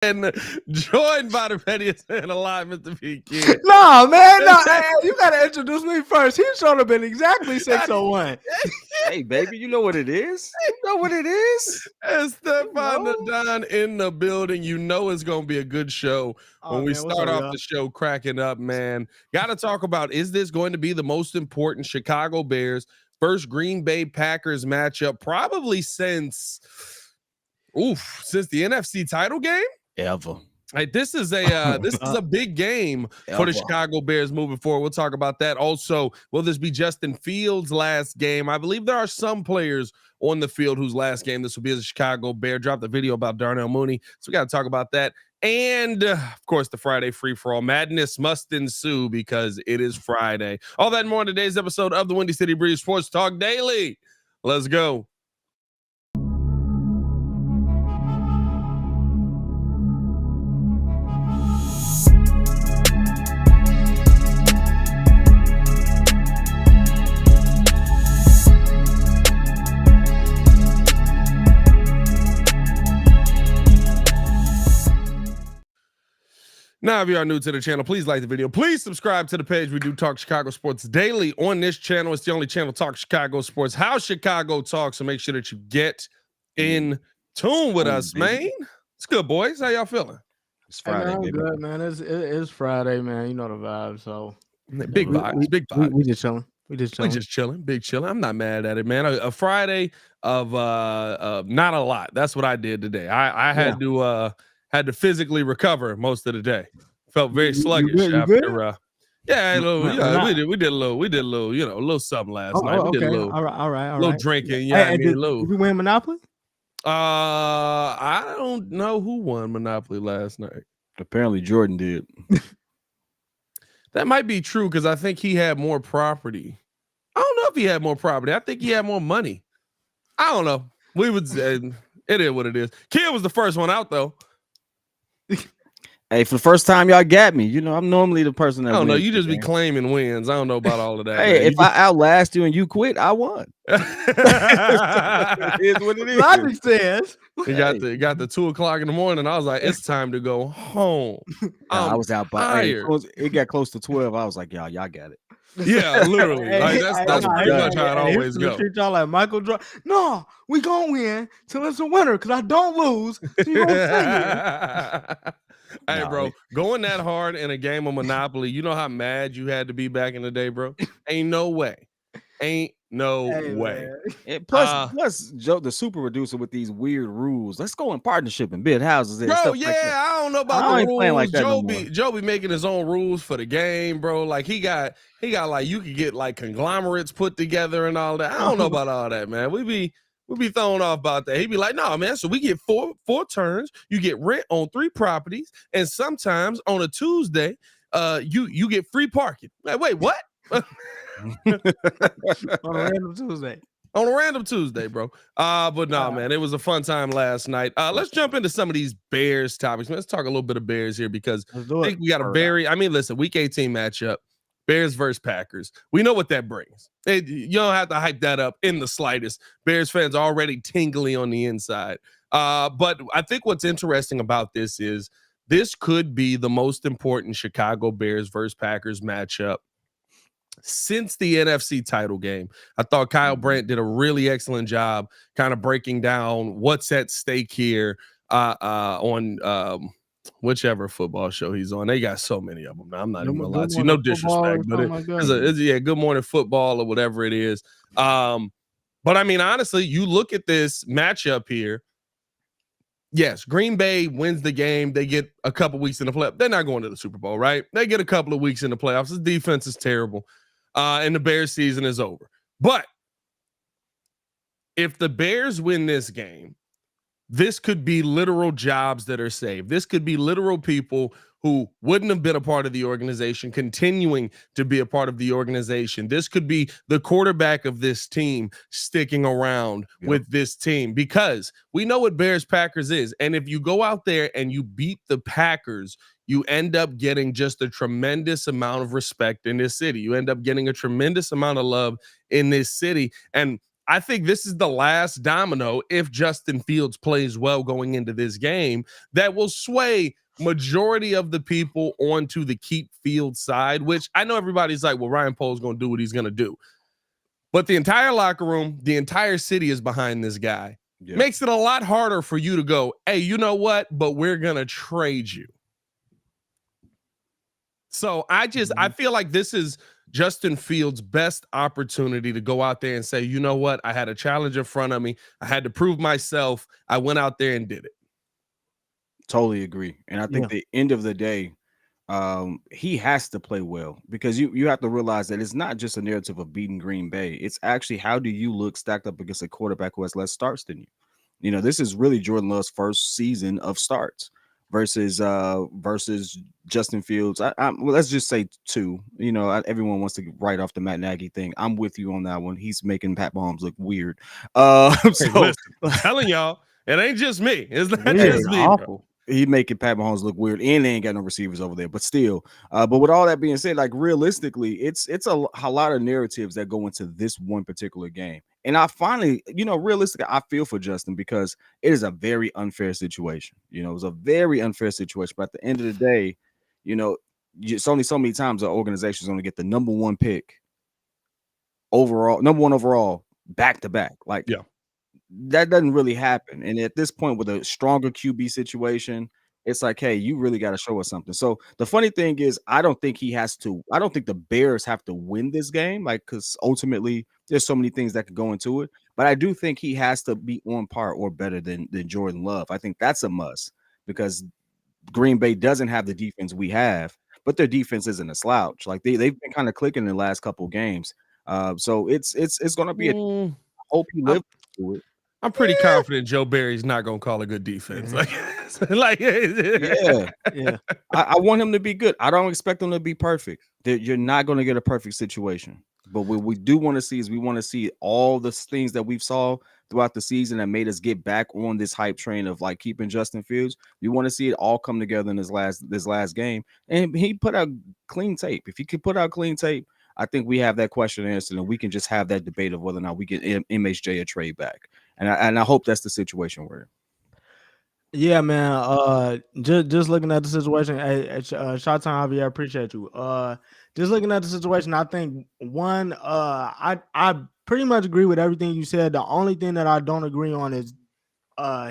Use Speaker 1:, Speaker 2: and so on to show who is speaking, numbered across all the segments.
Speaker 1: And joined by the pettiest man alive, Mr. P. Kid.
Speaker 2: No, man, no. Hey, you gotta introduce me first. He should have been exactly 601.
Speaker 3: Hey, baby, you know what it is. You know what it is.
Speaker 1: And Stefan the Don in the building. You know it's gonna be a good show when we start off the show cracking up, man. Got to talk about, is this going to be the most important Chicago Bears versus Green Bay Packers matchup probably since the NFC title game?
Speaker 3: Ever.
Speaker 1: Like, this is a big game for the Chicago Bears moving forward. We'll talk about that. Also, will this be Justin Fields' last game? I believe there are some players on the field whose last game this will be as a Chicago Bear. Dropped a video about Darnell Mooney, so we got to talk about that. And of course, the Friday free for all madness must ensue because it is Friday. All that and more on today's episode of the Windy City Breeze Sports Talk Daily. Let's go. Now, if you are new to the channel, please like the video. Please subscribe to the page. We do talk Chicago sports daily on this channel. It's the only channel talk Chicago sports, how Chicago talks. So make sure that you get in tune with us, man. It's good, boys. How y'all feeling?
Speaker 2: It's Friday, baby. Good, man. It's Friday, man. You know the vibe. So
Speaker 1: big vibes, big vibes.
Speaker 2: We just chilling. We just
Speaker 1: chilling, big chilling. I'm not mad at it, man. A Friday of not a lot. That's what I did today. I had to physically recover most of the day. Felt very sluggish after. We did a little, a little something last night. We did a little,
Speaker 2: all right,
Speaker 1: little drinking. Yeah,
Speaker 2: did we win Monopoly?
Speaker 1: I don't know who won Monopoly last night.
Speaker 3: Apparently, Jordan did.
Speaker 1: That might be true because I think he had more property. I don't know if he had more property. I think he had more money. I don't know. We would say it is what it is. Kid was the first one out though.
Speaker 3: Hey, for the first time, y'all got me. You know, I'm normally the person that
Speaker 1: I don't know. You just be claiming wins. I don't know about all of that.
Speaker 3: Hey, if I outlast you and you quit, I won. It is what it is.
Speaker 2: Logic says.
Speaker 1: You got the 2 o'clock in the morning. I was like, it's time to go home.
Speaker 3: I was out by it got close to 12. I was like, y'all got it.
Speaker 1: Yeah, literally. That's pretty much how it always goes.
Speaker 2: Treat y'all like Michael Jordan. No, we gonna win till it's a winner because I don't lose. So you gonna
Speaker 1: Hey, bro, going that hard in a game of Monopoly, you know how mad you had to be back in the day, bro? Ain't no way. Way.
Speaker 3: Plus, Joe, the super producer with these weird rules. Let's go in partnership and bid houses.
Speaker 1: Bro, I don't know about the rules.
Speaker 3: Like
Speaker 1: Joe be making his own rules for the game, bro. Like he got like, you could get like conglomerates put together and all that. I don't know about all that, man. We be thrown off about that. He'd be like, no, man. So we get four turns. You get rent on 3 properties, and sometimes on a Tuesday, you get free parking. Like, wait, what?
Speaker 2: On a
Speaker 1: random Tuesday, bro. But no, man, it was a fun time last night. Let's jump into some of these Bears topics. Let's talk a little bit of Bears here because I think we got listen, week 18 matchup. Bears versus Packers. We know what that brings. You don't have to hype that up in the slightest. Bears fans are already tingly on the inside. But I think what's interesting about this is this could be the most important Chicago Bears versus Packers matchup since the NFC title game. I thought Kyle Brandt did a really excellent job kind of breaking down what's at stake here on whichever football show he's on. They got so many of them now. I'm not even gonna lie to you. No disrespect, but it's Good Morning Football or whatever it is. But I mean, honestly, you look at this matchup here. Yes, Green Bay wins the game. They get a couple weeks in the playoffs. They're not going to the Super Bowl, right? They get a couple of weeks in the playoffs. The defense is terrible, and the Bears season is over. But if the Bears win this game, this could be literal jobs that are saved. This could be literal people who wouldn't have been a part of the organization continuing to be a part of the organization. This could be the quarterback of this team sticking around with this team because we know what Bears Packers is. And if you go out there and you beat the Packers, you end up getting just a tremendous amount of respect in this city. You end up getting a tremendous amount of love in this city. And I think this is the last domino, if Justin Fields plays well going into this game, that will sway majority of the people onto the keep Fields side, which I know everybody's like, well, Ryan Poles going to do what he's going to do. But the entire locker room, the entire city is behind this guy. Yeah. Makes it a lot harder for you to go, hey, you know what? But we're going to trade you. So I feel like this is Justin Fields' best opportunity to go out there and say, you know what? I had a challenge in front of me. I had to prove myself. I went out there and did it.
Speaker 3: Totally agree. And I think the end of the day, he has to play well, because you have to realize that it's not just a narrative of beating Green Bay. It's actually, how do you look stacked up against a quarterback who has less starts than you? You know, this is really Jordan Love's first season of starts versus Justin Fields. Well, let's just say 2. You know, everyone wants to write off the Matt Nagy thing. I'm with you on that one. He's making Pat Mahomes look weird. So
Speaker 1: listen, I'm telling y'all, it ain't just me. It's not just me. Awful.
Speaker 3: He's making Pat Mahomes look weird, and they ain't got no receivers over there. But still, but with all that being said, like realistically, it's a lot of narratives that go into this one particular game. And I finally, you know, realistically, I feel for Justin, because it is a very unfair situation. You know, it was a very unfair situation. But at the end of the day, you know, it's only so many times an organization is going to get the number 1 pick overall, back to back. Like, yeah. That doesn't really happen. And at this point, with a stronger QB situation, it's like, hey, you really got to show us something. So the funny thing is, I don't think the Bears have to win this game, like, because ultimately there's so many things that could go into it. But I do think he has to be on par or better than Jordan Love. I think that's a must, because Green Bay doesn't have the defense we have, but their defense isn't a slouch. Like, they've been kind of clicking in the last couple of games. So it's going to be I hope he lives through it.
Speaker 1: I'm pretty confident Joe Barry's not going to call a good defense.
Speaker 3: Yeah. I want him to be good. I don't expect him to be perfect. You're not going to get a perfect situation. But what we do want to see is, we want to see all the things that we've saw throughout the season that made us get back on this hype train of like keeping Justin Fields. We want to see it all come together in this last game. And he put out clean tape. If he could put out clean tape, I think we have that question answered, and we can just have that debate of whether or not we get MHJ a trade back. And I hope that's the situation we're in.
Speaker 2: Yeah, man. Just looking at the situation, Shot Time Javier, I appreciate you. Just looking at the situation, I think I pretty much agree with everything you said. The only thing that I don't agree on is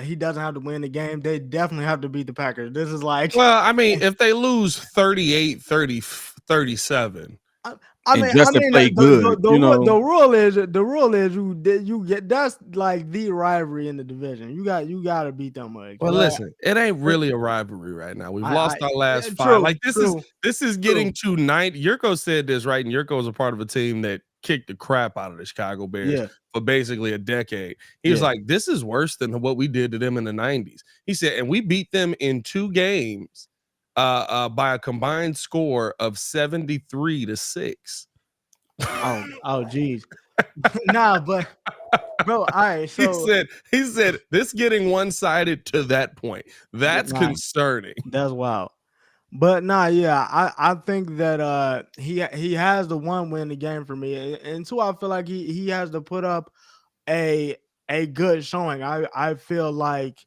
Speaker 2: he doesn't have to win the game. They definitely have to beat the Packers. This is like,
Speaker 1: well, I mean, if they lose 38-37.
Speaker 3: I mean, the
Speaker 2: rule is you get, that's like the rivalry in the division. You got to beat them.
Speaker 1: Well, listen, it ain't really a rivalry right now. We've lost our last 5. Like, this is getting to 9. Yurko said this, right? And Yurko was a part of a team that kicked the crap out of the Chicago Bears for basically a decade. He was like, this is worse than what we did to them in the 90s. He said, and we beat them in 2 games by a combined score of 73-6.
Speaker 2: Oh, geez. Nah, but bro, all right. So
Speaker 1: he said this getting one-sided to that point. That's concerning.
Speaker 2: That's wild. But nah, yeah, I think that he has the one win the game for me, and 2, I feel like he has to put up a good showing. I feel like,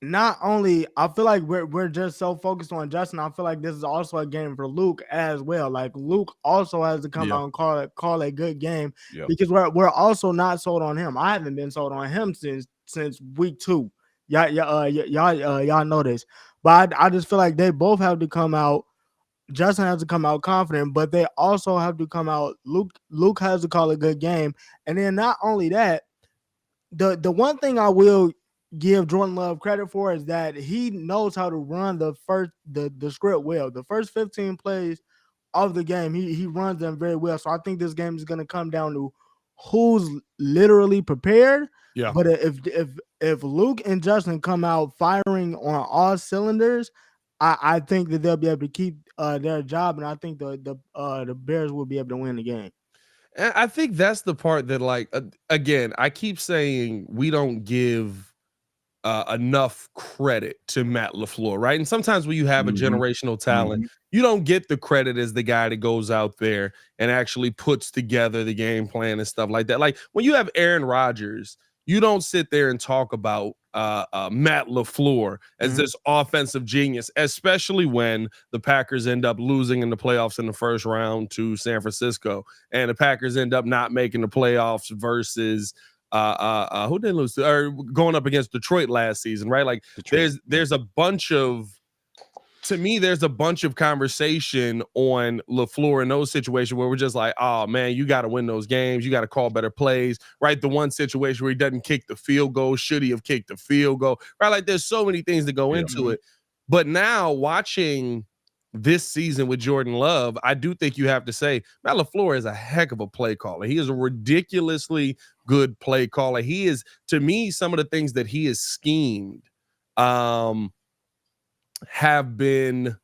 Speaker 2: not only, I feel like we're just so focused on Justin. I feel like this is also a game for Luke as well. Like, Luke also has to come out and call a good game, because we're also not sold on him. I haven't been sold on him since week 2. Y'all know this, but I just feel like they both have to come out. Justin has to come out confident, but they also have to come out. Luke has to call a good game, and then not only that, the one thing I will give Jordan Love credit for is that he knows how to run the script well. The first 15 plays of the game, he runs them very well. So I think this game is going to come down to who's literally prepared.
Speaker 1: Yeah.
Speaker 2: But if Luke and Justin come out firing on all cylinders, I think that they'll be able to keep their job, and I think the Bears will be able to win the game.
Speaker 1: And I think that's the part that, like, again, I keep saying we don't give enough credit to Matt LaFleur, right? And sometimes when you have a generational talent, you don't get the credit as the guy that goes out there and actually puts together the game plan and stuff like that. Like when you have Aaron Rodgers, you don't sit there and talk about Matt LaFleur as this offensive genius, especially when the Packers end up losing in the playoffs in the first round to San Francisco, and the Packers end up not making the playoffs versus who did lose to, or going up against Detroit last season, right? Like there's a bunch of, to me, there's a bunch of conversation on LaFleur in those situations where we're just like, oh man, you got to win those games. You got to call better plays, right? The one situation where he doesn't kick the field goal, should he have kicked the field goal, right? Like there's so many things that go into it. But now watching this season with Jordan Love, I do think you have to say Matt LaFleur is a heck of a play caller. He is a ridiculously good play caller. He is, to me, some of the things that he has schemed have been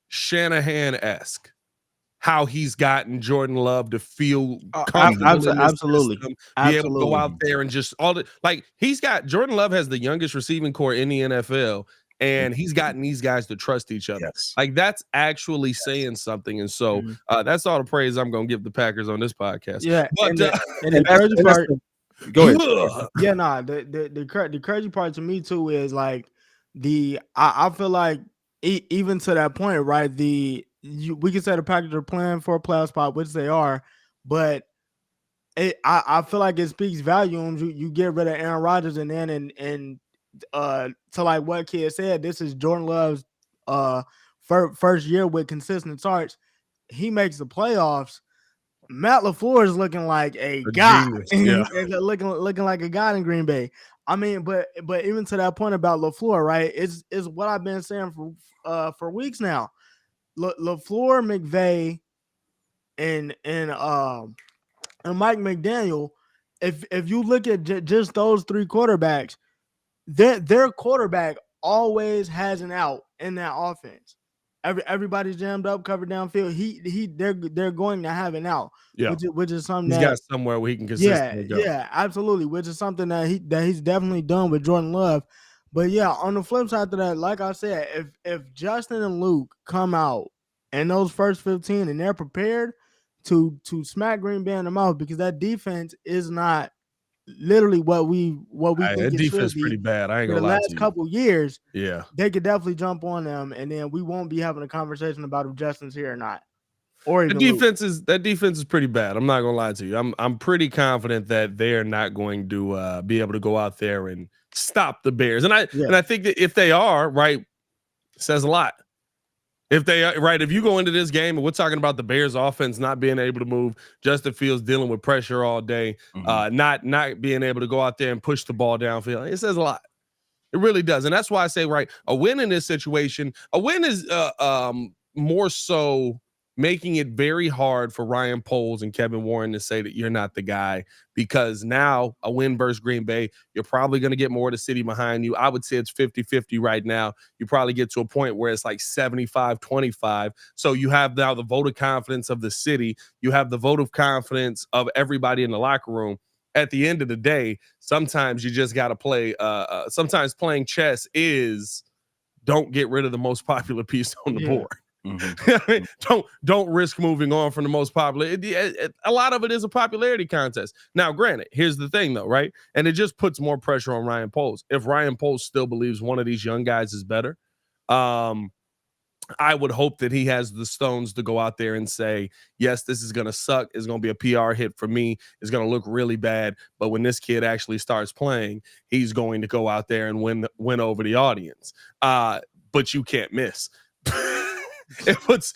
Speaker 1: Shanahan-esque. How he's gotten Jordan Love to feel comfortable in this system, be able to go out there and just all the, like, he's got, Jordan Love has the youngest receiving core in the NFL, and he's gotten these guys to trust each other. Like that's actually saying something. And so that's all the praise I'm going to give the Packers on this podcast.
Speaker 2: Yeah.
Speaker 1: But
Speaker 2: and the crazy part,
Speaker 3: go ahead.
Speaker 2: Yeah, nah, the crazy part to me too is like I feel like even to that point, right? We can say the Packers are playing for a playoff spot, which they are, but I feel like it speaks volumes. You get rid of Aaron Rodgers and then and to like what Kid said, this is Jordan Love's first year with consistent starts. He makes the playoffs. Matt LaFleur is looking like a god, looking like a god in Green Bay. I mean, but even to that point about LaFleur, right? It's what I've been saying for weeks now. LaFleur, McVay, and Mike McDaniel. If you look at just those three quarterbacks, their quarterback always has an out in that offense. Everybody's jammed up, covered downfield. They're going to have an out, which is something
Speaker 1: he's got somewhere where he can consistently go.
Speaker 2: Yeah, absolutely. Which is something that he's definitely done with Jordan Love. But yeah, on the flip side of that, like I said, if Justin and Luke come out in those first 15 and they're prepared to smack Green Bay in the mouth, because that defense is not literally what we think
Speaker 1: that defense is pretty bad. I ain't gonna lie to you.
Speaker 2: The last couple years,
Speaker 1: yeah,
Speaker 2: they could definitely jump on them, and then we won't be having a conversation about if Justin's here or not. Or
Speaker 1: that defense is pretty bad. I'm not gonna lie to you. I'm pretty confident that they are not going to be able to go out there and stop the Bears. And I think that if they are, right, it says a lot. If they are right, if you go into this game and we're talking about the Bears offense not being able to move, Justin Fields dealing with pressure all day, not being able to go out there and push the ball downfield, it says a lot. It really does. And that's why I say, right, a win in this situation, a win is more so making it very hard for Ryan Poles and Kevin Warren to say that you're not the guy, because now a win versus Green Bay, you're probably going to get more of the city behind you. I would say it's 50-50 right now. You probably get to a point where it's like 75-25. So you have now the vote of confidence of the city. You have the vote of confidence of everybody in the locker room. At the end of the day, sometimes you just got to play. Sometimes playing chess is don't get rid of the most popular piece on the board. Don't risk moving on from the most popular. A lot of it is a popularity contest. Now, granted, here's the thing though, right? And it just puts more pressure on Ryan Poles. If Ryan Poles still believes one of these young guys is better, I would hope that he has the stones to go out there and say, yes, this is going to suck. It's going to be a PR hit for me. It's going to look really bad. But when this kid actually starts playing, he's going to go out there and win over the audience. But you can't miss. It puts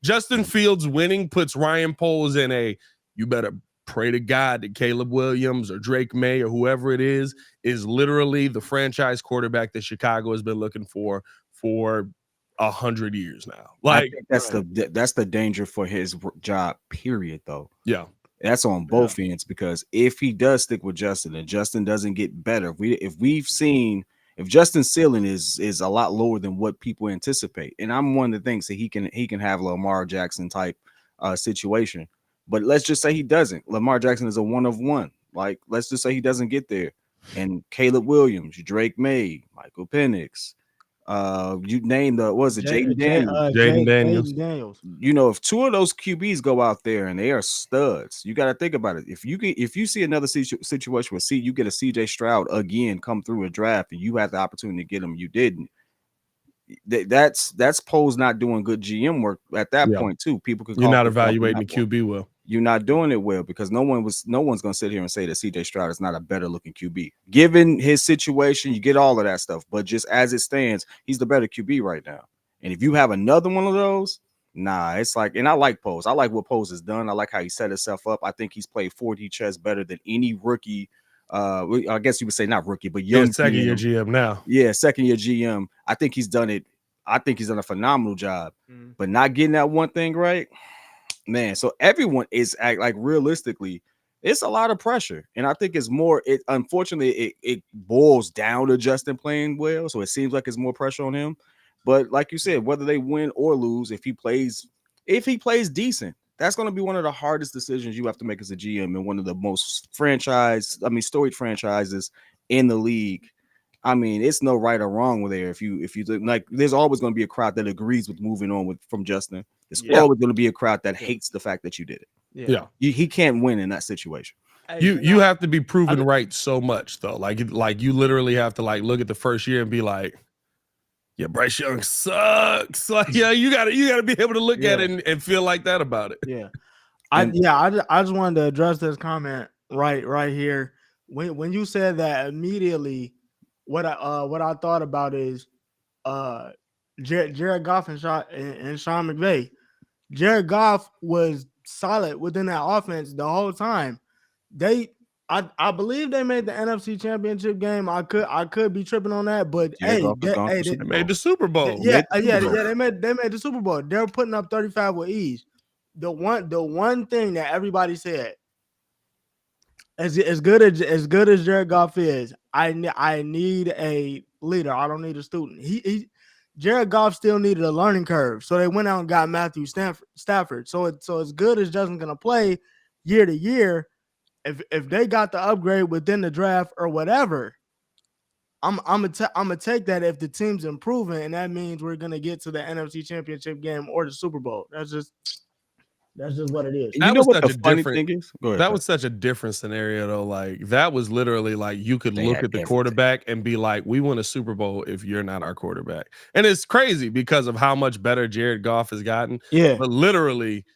Speaker 1: Justin Fields winning puts Ryan Poles in you better pray to God that Caleb Williams or Drake May or whoever it is literally the franchise quarterback that Chicago has been looking for 100 years now. Like,
Speaker 3: I think that's the danger for his job, period, though.
Speaker 1: Yeah.
Speaker 3: That's on both ends, because if he does stick with Justin and Justin doesn't get better, if Justin's ceiling is a lot lower than what people anticipate, and I'm one of the things that he can have a Lamar Jackson type situation, but let's just say he doesn't. Lamar Jackson is a one of one. Like, let's just say he doesn't get there. and Caleb Williams, Drake May, Michael Penix. You name Jaden Daniels.
Speaker 2: Jaden Daniels.
Speaker 3: You know, if two of those QBs go out there and they are studs, you got to think about it. If you see another situation where you get a CJ Stroud again come through a draft and you had the opportunity to get him, you didn't. That's Poe's not doing good GM work at that point too. People could.
Speaker 1: You're not evaluating the QB well.
Speaker 3: You're not doing it well because no one's going to sit here and say that CJ Stroud is not a better looking QB. Given his situation, you get all of that stuff. But just as it stands, he's the better QB right now. And if you have another one of those, nah, it's like, and I like Pose. I like what Pose has done. I like how he set himself up. I think he's played 4D chess better than any rookie. I guess you would say not rookie, but young
Speaker 1: second year GM now.
Speaker 3: Yeah, second year GM. I think he's done it. I think he's done a phenomenal job. But not getting that one thing right. Man, so everyone is like realistically, it's a lot of pressure, and I think it's more. Unfortunately, it boils down to Justin playing well, so it seems like it's more pressure on him. But like you said, whether they win or lose, if he plays decent, that's going to be one of the hardest decisions you have to make as a GM in one of the most storied franchises in the league. I mean, it's no right or wrong there. If you like, there's always going to be a crowd that agrees with moving on from Justin. There's always going to be a crowd that hates the fact that you did it. He can't win in that situation.
Speaker 1: You have to be proven right so much though. Like you literally have to like look at the first year and be like, yeah, Bryce Young sucks. Like, yeah, you gotta be able to look at it and feel like that about it.
Speaker 2: Yeah. I just wanted to address this comment right here. When you said that immediately, what I thought about is Jared Goff and Sean McVay. Jared Goff was solid within that offense the whole time. I believe they made the NFC Championship game. I could be tripping on that, but
Speaker 1: they made the Super Bowl.
Speaker 2: They made the Super Bowl. They're putting up 35 with ease. The one thing that everybody said, as good as Jared Goff is, I need a leader. I don't need a student. Jared Goff still needed a learning curve, so they went out and got Matthew Stafford. So as good as Justin's gonna play year to year, if they got the upgrade within the draft or whatever, I'm gonna take that if the team's improving, and that means we're gonna get to the NFC Championship game or the Super Bowl. That's just what it is.
Speaker 1: That was such a different thing is? That was such a different scenario though. Like that was literally like you could look at the quarterback and be like, we won a Super Bowl if you're not our quarterback. And it's crazy because of how much better Jared Goff has gotten.
Speaker 2: Yeah.
Speaker 1: But literally,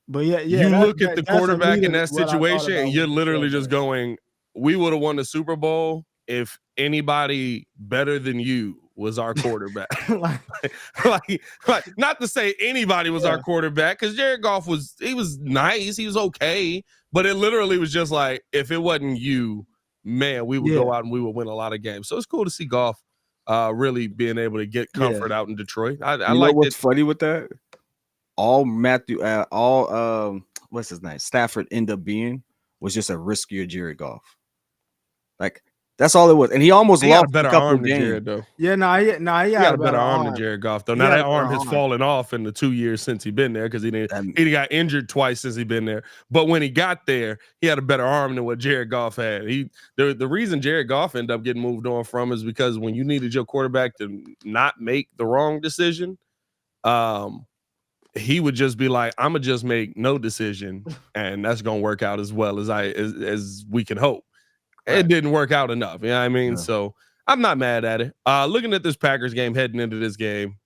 Speaker 1: you look at the quarterback in that situation and you're literally just going, we would have won the Super Bowl if anybody better than you was our quarterback. like not to say anybody was our quarterback, because Jared Goff was nice, he was okay, but it literally was just like, if it wasn't you, man, we would go out and we would win a lot of games. So it's cool to see Goff really being able to get comfort out in Detroit. I like
Speaker 3: what's funny with that? All what's his name? Stafford ended up being was just a riskier Jared Goff. Like that's all it was, and he almost lost
Speaker 1: a better arm than Jared though.
Speaker 2: Yeah, he
Speaker 1: got a better arm than Jared Goff though. Now that arm has fallen off in the 2 years since he's been there because he got injured twice since he's been there. But when he got there, he had a better arm than what Jared Goff had. The reason Jared Goff ended up getting moved on from is because when you needed your quarterback to not make the wrong decision, he would just be like, I'm gonna just make no decision, and that's gonna work out as well as we can hope. Right. It didn't work out enough. You know what I mean? Yeah. So I'm not mad at it. Looking at this Packers game, heading into this game,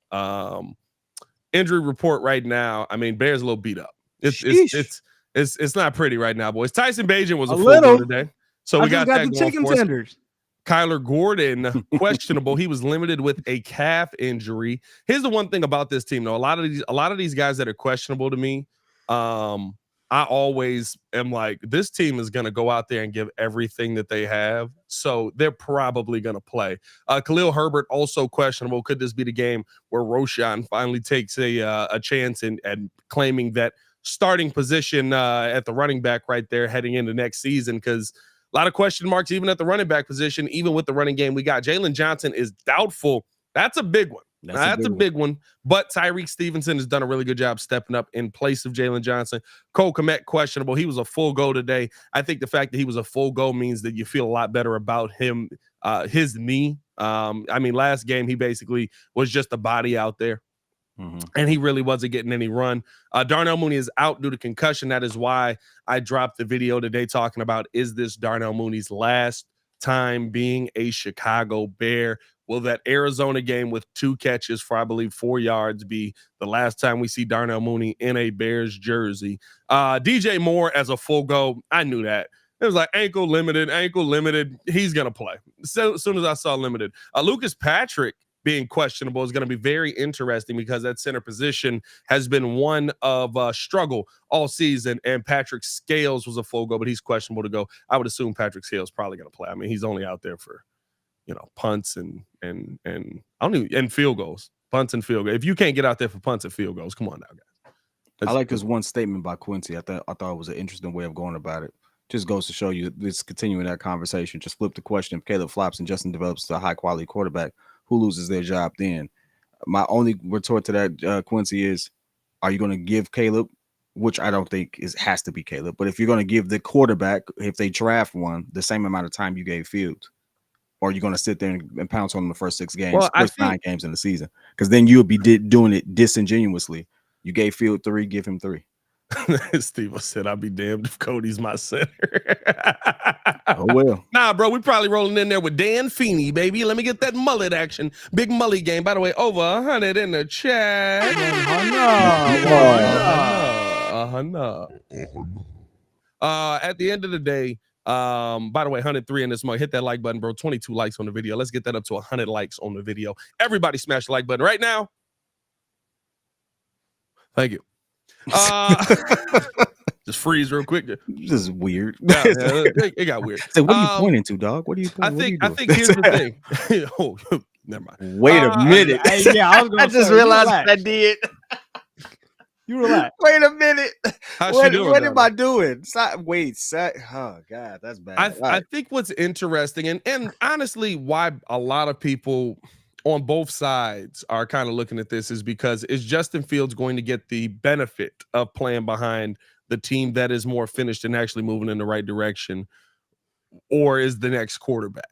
Speaker 1: injury report right now. I mean, Bears a little beat up. It's not pretty right now, boys. Tyson Bagent was a full go today. So we got that
Speaker 2: the chicken tenders.
Speaker 1: Kyler Gordon, questionable. He was limited with a calf injury. Here's the one thing about this team, though. A lot of these guys that are questionable to me, I always am like, this team is going to go out there and give everything that they have. So they're probably going to play. Khalil Herbert, also questionable. Could this be the game where Roshan finally takes a chance and claiming that starting position at the running back right there heading into next season? Because a lot of question marks even at the running back position, even with the running game we got. Jalen Johnson is doubtful. That's a big one. That's a big one. But Tyreek Stevenson has done a really good job stepping up in place of Jalen Johnson. Cole Kmet, questionable. He was a full go today. I think the fact that he was a full go means that you feel a lot better about him, his knee. I mean, last game, he basically was just a body out there. And he really wasn't getting any run. Darnell Mooney is out due to concussion. That is why I dropped the video today talking about, is this Darnell Mooney's last time being a Chicago Bear? Will that Arizona game with 2 catches for, I believe, 4 yards be the last time we see Darnell Mooney in a Bears jersey? DJ Moore as a full go, I knew that. It was like ankle limited. He's going to play. So, as soon as I saw limited. Lucas Patrick being questionable is going to be very interesting because that center position has been one of struggle all season, and Patrick Scales was a full go, but he's questionable to go. I would assume Patrick Scales probably going to play. I mean, he's only out there for, punts and I don't even, and field goals, punts and field goals. If you can't get out there for punts and field goals, come on now, guys.
Speaker 3: I like this one statement by Quincy. I thought it was an interesting way of going about it. Just goes to show you this continuing that conversation. Just flip the question: if Caleb flops and Justin develops a high quality quarterback, who loses their job then? My only retort to that, Quincy, is: are you going to give Caleb, which I don't think has to be Caleb, but if you're going to give the quarterback, if they draft one, the same amount of time you gave Fields? Or are you going to sit there and pounce on them the first 6 games, first 9 games in the season? Because then you would be doing it disingenuously. You gave Field 3, give him 3.
Speaker 1: Steve said, I'll be damned if Cody's my center.
Speaker 3: Oh, well.
Speaker 1: Nah, bro, we probably rolling in there with Dan Feeney, baby. Let me get that mullet action. Big mully game. By the way, over 100 in the chat. At the end of the day, by the way, 103 in this month. Hit that like button, bro. 22 likes on the video. Let's get that up to 100 likes on the video. Everybody smash the like button right now. Thank you. Just freeze real quick.
Speaker 3: This is weird.
Speaker 1: Yeah, it got weird.
Speaker 3: So what are you pointing to, dog? What are you pointing?
Speaker 1: I think here's the thing. Oh, never mind.
Speaker 3: Wait a minute.
Speaker 2: I
Speaker 3: just realized what I did.
Speaker 2: You relax.
Speaker 3: Wait a minute.
Speaker 1: How's she doing?
Speaker 3: What am I doing? Oh God, that's bad.
Speaker 1: I think what's interesting and honestly why a lot of people on both sides are kind of looking at this is because, is Justin Fields going to get the benefit of playing behind the team that is more finished and actually moving in the right direction, or is the next quarterback?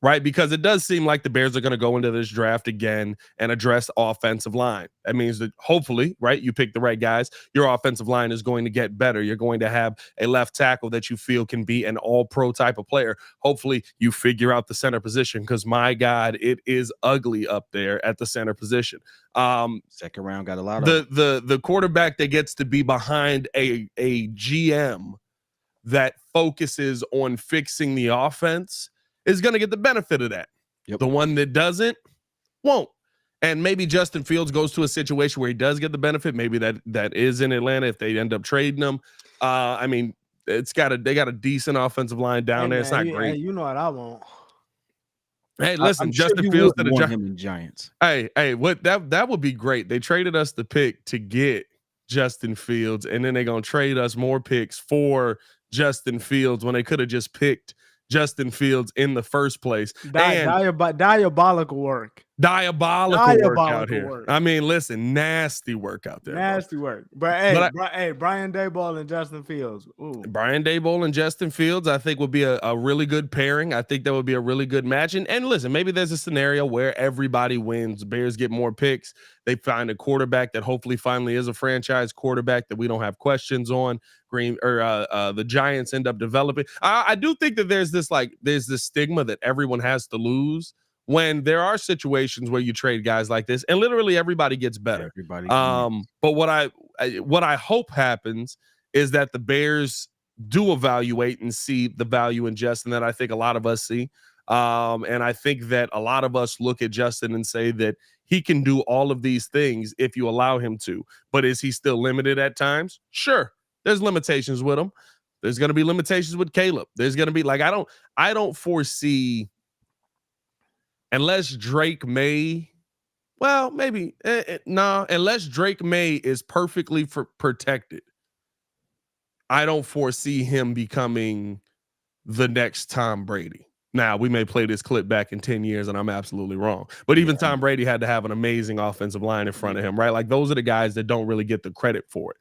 Speaker 1: Right? Because it does seem like the Bears are going to go into this draft again and address offensive line. That means that hopefully, right, you pick the right guys, your offensive line is going to get better. You're going to have a left tackle that you feel can be an all-pro type of player. Hopefully you figure out the center position because, my God, it is ugly up there at the center position.
Speaker 3: Second round got a lot of
Speaker 1: the quarterback that gets to be behind a GM that focuses on fixing the offense is going to get the benefit of that.
Speaker 3: Yep.
Speaker 1: The one that doesn't, won't. And maybe Justin Fields goes to a situation where he does get the benefit. Maybe that is in Atlanta if they end up trading him. I mean, they got a decent offensive line down there. It's not great.
Speaker 2: Hey, you know what I want.
Speaker 1: Hey, listen,
Speaker 3: Justin
Speaker 1: Fields to the
Speaker 3: Giants.
Speaker 1: Hey, what that would be great. They traded us the pick to get Justin Fields, and then they're gonna trade us more picks for Justin Fields when they could have just picked Justin Fields in the first place.
Speaker 2: Diabolical work.
Speaker 1: Diabolical work out here. I mean, listen, nasty work out there.
Speaker 2: Nasty work. But hey, Brian Daboll and Justin Fields. Ooh.
Speaker 1: Brian Daboll and Justin Fields, I think would be a really good pairing. I think that would be a really good match. And listen, maybe there's a scenario where everybody wins. Bears get more picks. They find a quarterback that hopefully finally is a franchise quarterback that we don't have questions on. The Giants end up developing. I do think that there's this stigma that everyone has to lose when there are situations where you trade guys like this, and literally everybody gets better. But what I hope happens is that the Bears do evaluate and see the value in Justin that I think a lot of us see. And I think that a lot of us look at Justin and say that he can do all of these things if you allow him to. But is he still limited at times? Sure. There's limitations with him. There's going to be limitations with Caleb. There's going to be I don't foresee, unless Drake May, well, maybe, unless Drake May is perfectly protected, I don't foresee him becoming the next Tom Brady. Now, we may play this clip back in 10 years and I'm absolutely wrong. But even Tom Brady had to have an amazing offensive line in front of him, right? Like those are the guys that don't really get the credit for it.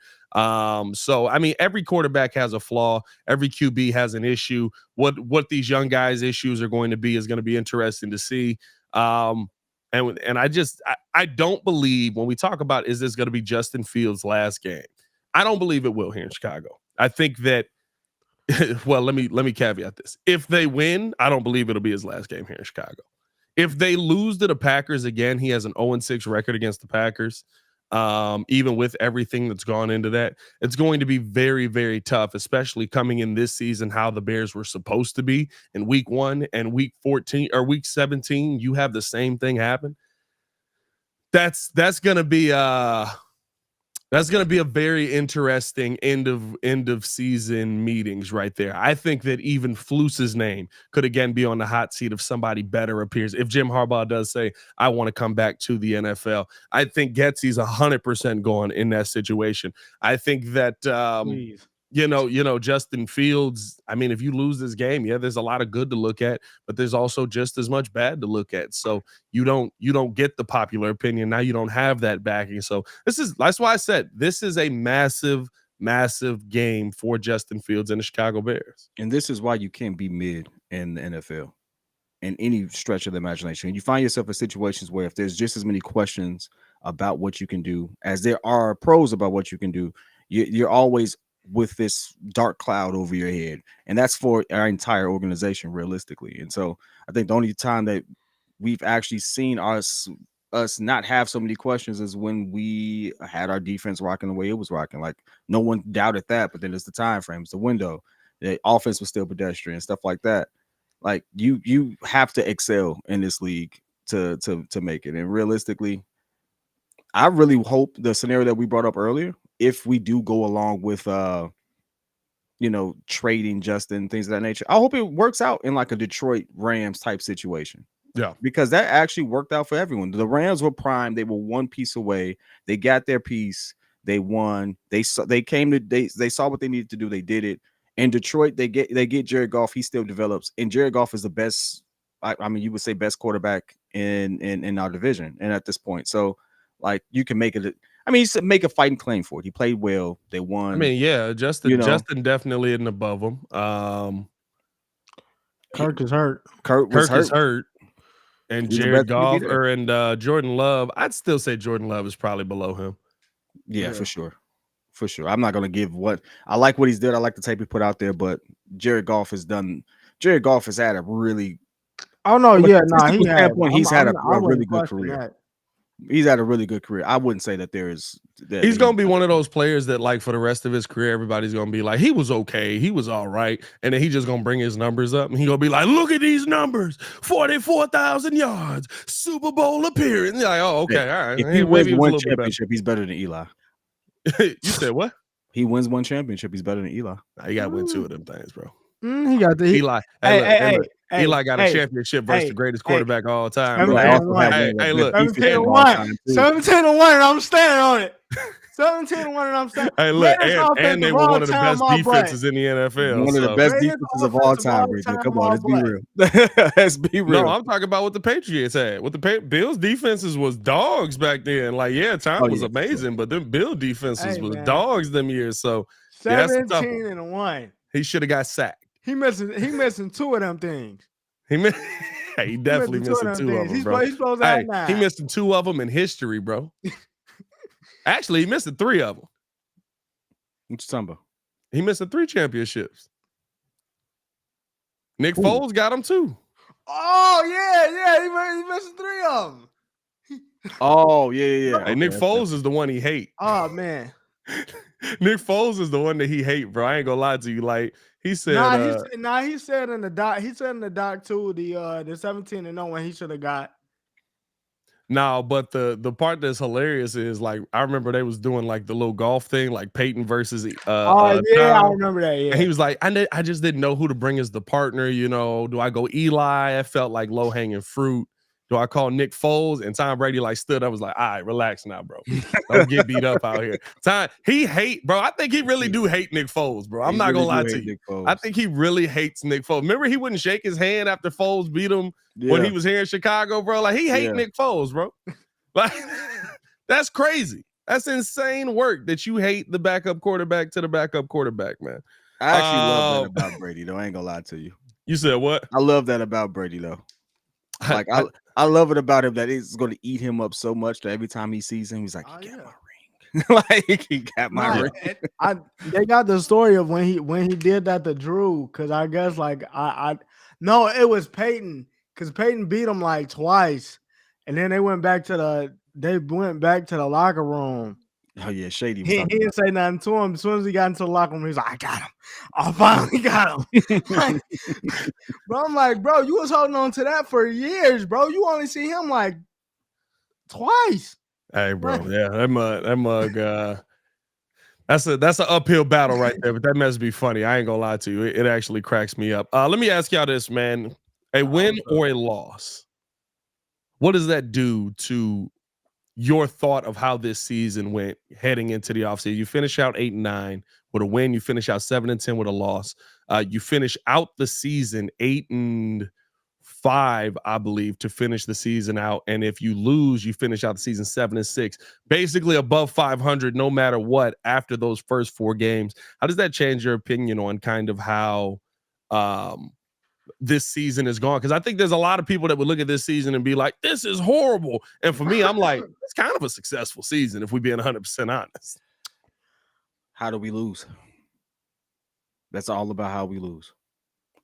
Speaker 1: So, I mean, every quarterback has a flaw. Every QB has an issue. What these young guys' issues are going to be is going to be interesting to see. And I don't believe when we talk about is this going to be Justin Fields' last game? I don't believe it will here in Chicago. I think that well, let me caveat this. If they win, I don't believe it'll be his last game here in Chicago. If they lose to the Packers again, he has an 0-6 record against the Packers. Even with everything that's gone into that, it's going to be very, very tough, especially coming in this season, how the Bears were supposed to be in week 1 and week 14 or week 17. You have the same thing happen. That's going to be That's going to be a very interesting end of season meetings right there. I think that even Fluce's name could again be on the hot seat if somebody better appears. If Jim Harbaugh does say, I want to come back to the NFL, I think Getsy's 100% going in that situation. I think that, Justin Fields, I mean, if you lose this game, there's a lot of good to look at, but there's also just as much bad to look at. So you don't get the popular opinion. Now you don't have that backing. So that's why I said this is a massive, massive game for Justin Fields and the Chicago Bears.
Speaker 3: And this is why you can't be mid in the NFL in any stretch of the imagination. You find yourself in situations where if there's just as many questions about what you can do as there are pros about what you can do, you're always with this dark cloud over your head, and that's for our entire organization realistically. And so I think the only time that we've actually seen us not have so many questions is when we had our defense rocking the way it was rocking. Like no one doubted that, but then it's the time frames, the window, the offense was still pedestrian, stuff like that. Like you have to excel in this league to make it. And realistically, I really hope the scenario that we brought up earlier, if we do go along with trading Justin, things of that nature, I hope it works out in like a Detroit Rams type situation.
Speaker 1: Yeah,
Speaker 3: because that actually worked out for everyone. The Rams were prime. They were one piece away. They got their piece. They won. They saw what they needed to do. They did it. In Detroit, they get Jared Goff. He still develops, and Jared Goff is the best. I mean, you would say best quarterback in our division, and at this point, so like you can make it. I mean, make a fighting claim for it. He played well. They won.
Speaker 1: I mean, yeah, Justin definitely isn't above him.
Speaker 2: Kirk is hurt.
Speaker 1: Kirk is hurt. And Jared Goff and Jordan Love, I'd still say Jordan Love is probably below him.
Speaker 3: Yeah, for sure. For sure. I'm not going to give I like what he's did. I like the tape he put out there, but Jared Goff has had a really.
Speaker 2: Oh, no. Yeah.
Speaker 3: He's had a really good career. He's had a really good career. I wouldn't say that he's going to be
Speaker 1: one of those players that like for the rest of his career, everybody's going to be like, he was okay. He was all right. And then he's just going to bring his numbers up and he's going to be like, look at these numbers, 44,000 yards, Super Bowl appearance. Like, oh, okay. All right.
Speaker 3: If he wins one championship, he's better than Eli.
Speaker 1: You said what?
Speaker 3: He wins one championship. He's better than Eli.
Speaker 1: Nah, you got to win 2 of them things, bro.
Speaker 2: He got the
Speaker 1: Eli. Eli got a championship versus the greatest quarterback of all time. Bro. Hey, look.
Speaker 2: 17-1. 17-1, and I'm standing on it. 17-1, and I'm standing.
Speaker 1: Hey, look, and they were one of the best defenses in the NFL.
Speaker 3: One of the best defenses of all time, Richard. Come on, let's be real. Let's be real.
Speaker 1: No, I'm talking about what the Patriots had. What the Bills' defenses was dogs back then. Like, Tom was amazing, but them Bill defenses was dogs them years. So
Speaker 2: 17-1.
Speaker 1: He should have got sacked.
Speaker 2: He missing 2 of them things.
Speaker 1: He definitely missing 2 of them, bro.
Speaker 2: He's supposed to have 9.
Speaker 1: He missing 2 of them in history, bro. Actually, he missing 3 of them.
Speaker 3: What you talking about?
Speaker 1: He missing 3 championships. Nick Foles got them too.
Speaker 2: Oh yeah, he missing 3 of them.
Speaker 3: Oh yeah.
Speaker 1: Hey, Nick Foles is the one he hate.
Speaker 2: Oh man.
Speaker 1: Nick Foles is the one that he hate, bro. I ain't gonna lie to you. Like he said,
Speaker 2: he said in the doc. He said in the doc too. The 17-0 when he should have got.
Speaker 1: No, but the part that's hilarious is like I remember they was doing like the little golf thing, like Peyton versus.
Speaker 2: I remember that. Yeah,
Speaker 1: and he was like, I just didn't know who to bring as the partner. Do I go Eli? I felt like low hanging fruit. Do I call Nick Foles? And Tom Brady like stood up, was like, all right, relax now, bro. Don't get beat up out here. He hate, bro. I think he really do hate Nick Foles, bro. I'm not gonna lie to you. I think he really hates Nick Foles. Remember, he wouldn't shake his hand after Foles beat him when he was here in Chicago, bro. Like he hate Nick Foles, bro. Like that's crazy. That's insane work that you hate the backup quarterback to the backup quarterback, man.
Speaker 3: I actually love that about Brady, though. I ain't gonna lie to you.
Speaker 1: You said what?
Speaker 3: I love that about Brady, though. Like I love it about him that it's going to eat him up so much that every time he sees him, he's like, "He got my ring." Like he got my ring.
Speaker 2: They got the story of when he did that to Drew, because I guess like no, it was Peyton, because Peyton beat him like twice, and then they went back to the locker room.
Speaker 3: Oh yeah, Shady.
Speaker 2: He didn't say nothing to him. As soon as he got into the locker room, he was like, "I got him. I finally got him." Bro, I'm like, bro, you was holding on to that for years, bro. You only see him like twice.
Speaker 1: Hey, bro, yeah, that mug. That's an uphill battle right there, but that must be funny. I ain't gonna lie to you. It actually cracks me up. Let me ask y'all this, man: a win or a loss? What does that do to your thought of how this season went heading into the offseason? You finish out 8-9 with a win. You finish out 7-10 with a loss. You finish out the season 8-5, I believe, to finish the season out. And if you lose, you finish out the season 7-6, basically above 500, no matter what, after those first 4 games. How does that change your opinion on kind of how this season is gone? Because I think there's a lot of people that would look at this season and be like, this is horrible. And for me, I'm like, it's kind of a successful season if we're being 100% honest.
Speaker 3: How do we lose? That's all about how we lose.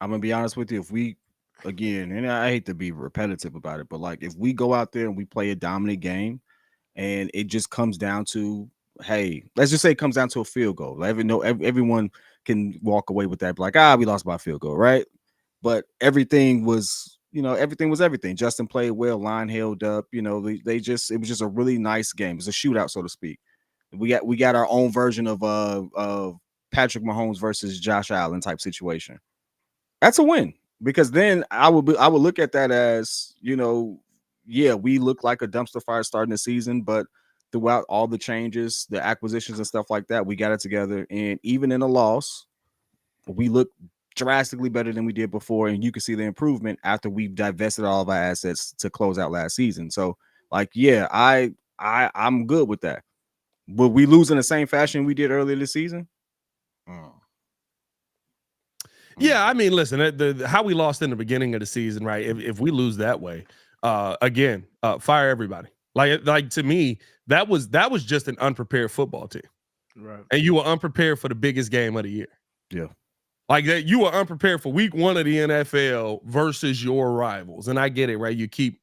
Speaker 3: I'm going to be honest with you. If we, again, and I hate to be repetitive about it, but like if we go out there and we play a dominant game and it just comes down to, hey, let's just say it comes down to a field goal. Everyone can walk away with that. Like, we lost by a field goal, right? But everything was everything. Justin played well, line held up. It was just a really nice game. It was a shootout, so to speak. We got our own version of Patrick Mahomes versus Josh Allen type situation. That's a win, because then I would look at that as, we look like a dumpster fire starting the season, but throughout all the changes, the acquisitions and stuff like that, we got it together. And even in a loss, we look drastically better than we did before, and you can see the improvement after we've divested all of our assets to close out last season. So, like, yeah, I'm good with that. Will we lose in the same fashion we did earlier this season?
Speaker 1: Yeah, I mean, listen, how we lost in the beginning of the season, right? If we lose that way, again, fire everybody. Like to me, that was just an unprepared football team,
Speaker 2: right? And
Speaker 1: you were unprepared for the biggest game of the year.
Speaker 3: Yeah.
Speaker 1: Like that, you were unprepared for week 1 of the NFL versus your rivals. And I get it, right? You keep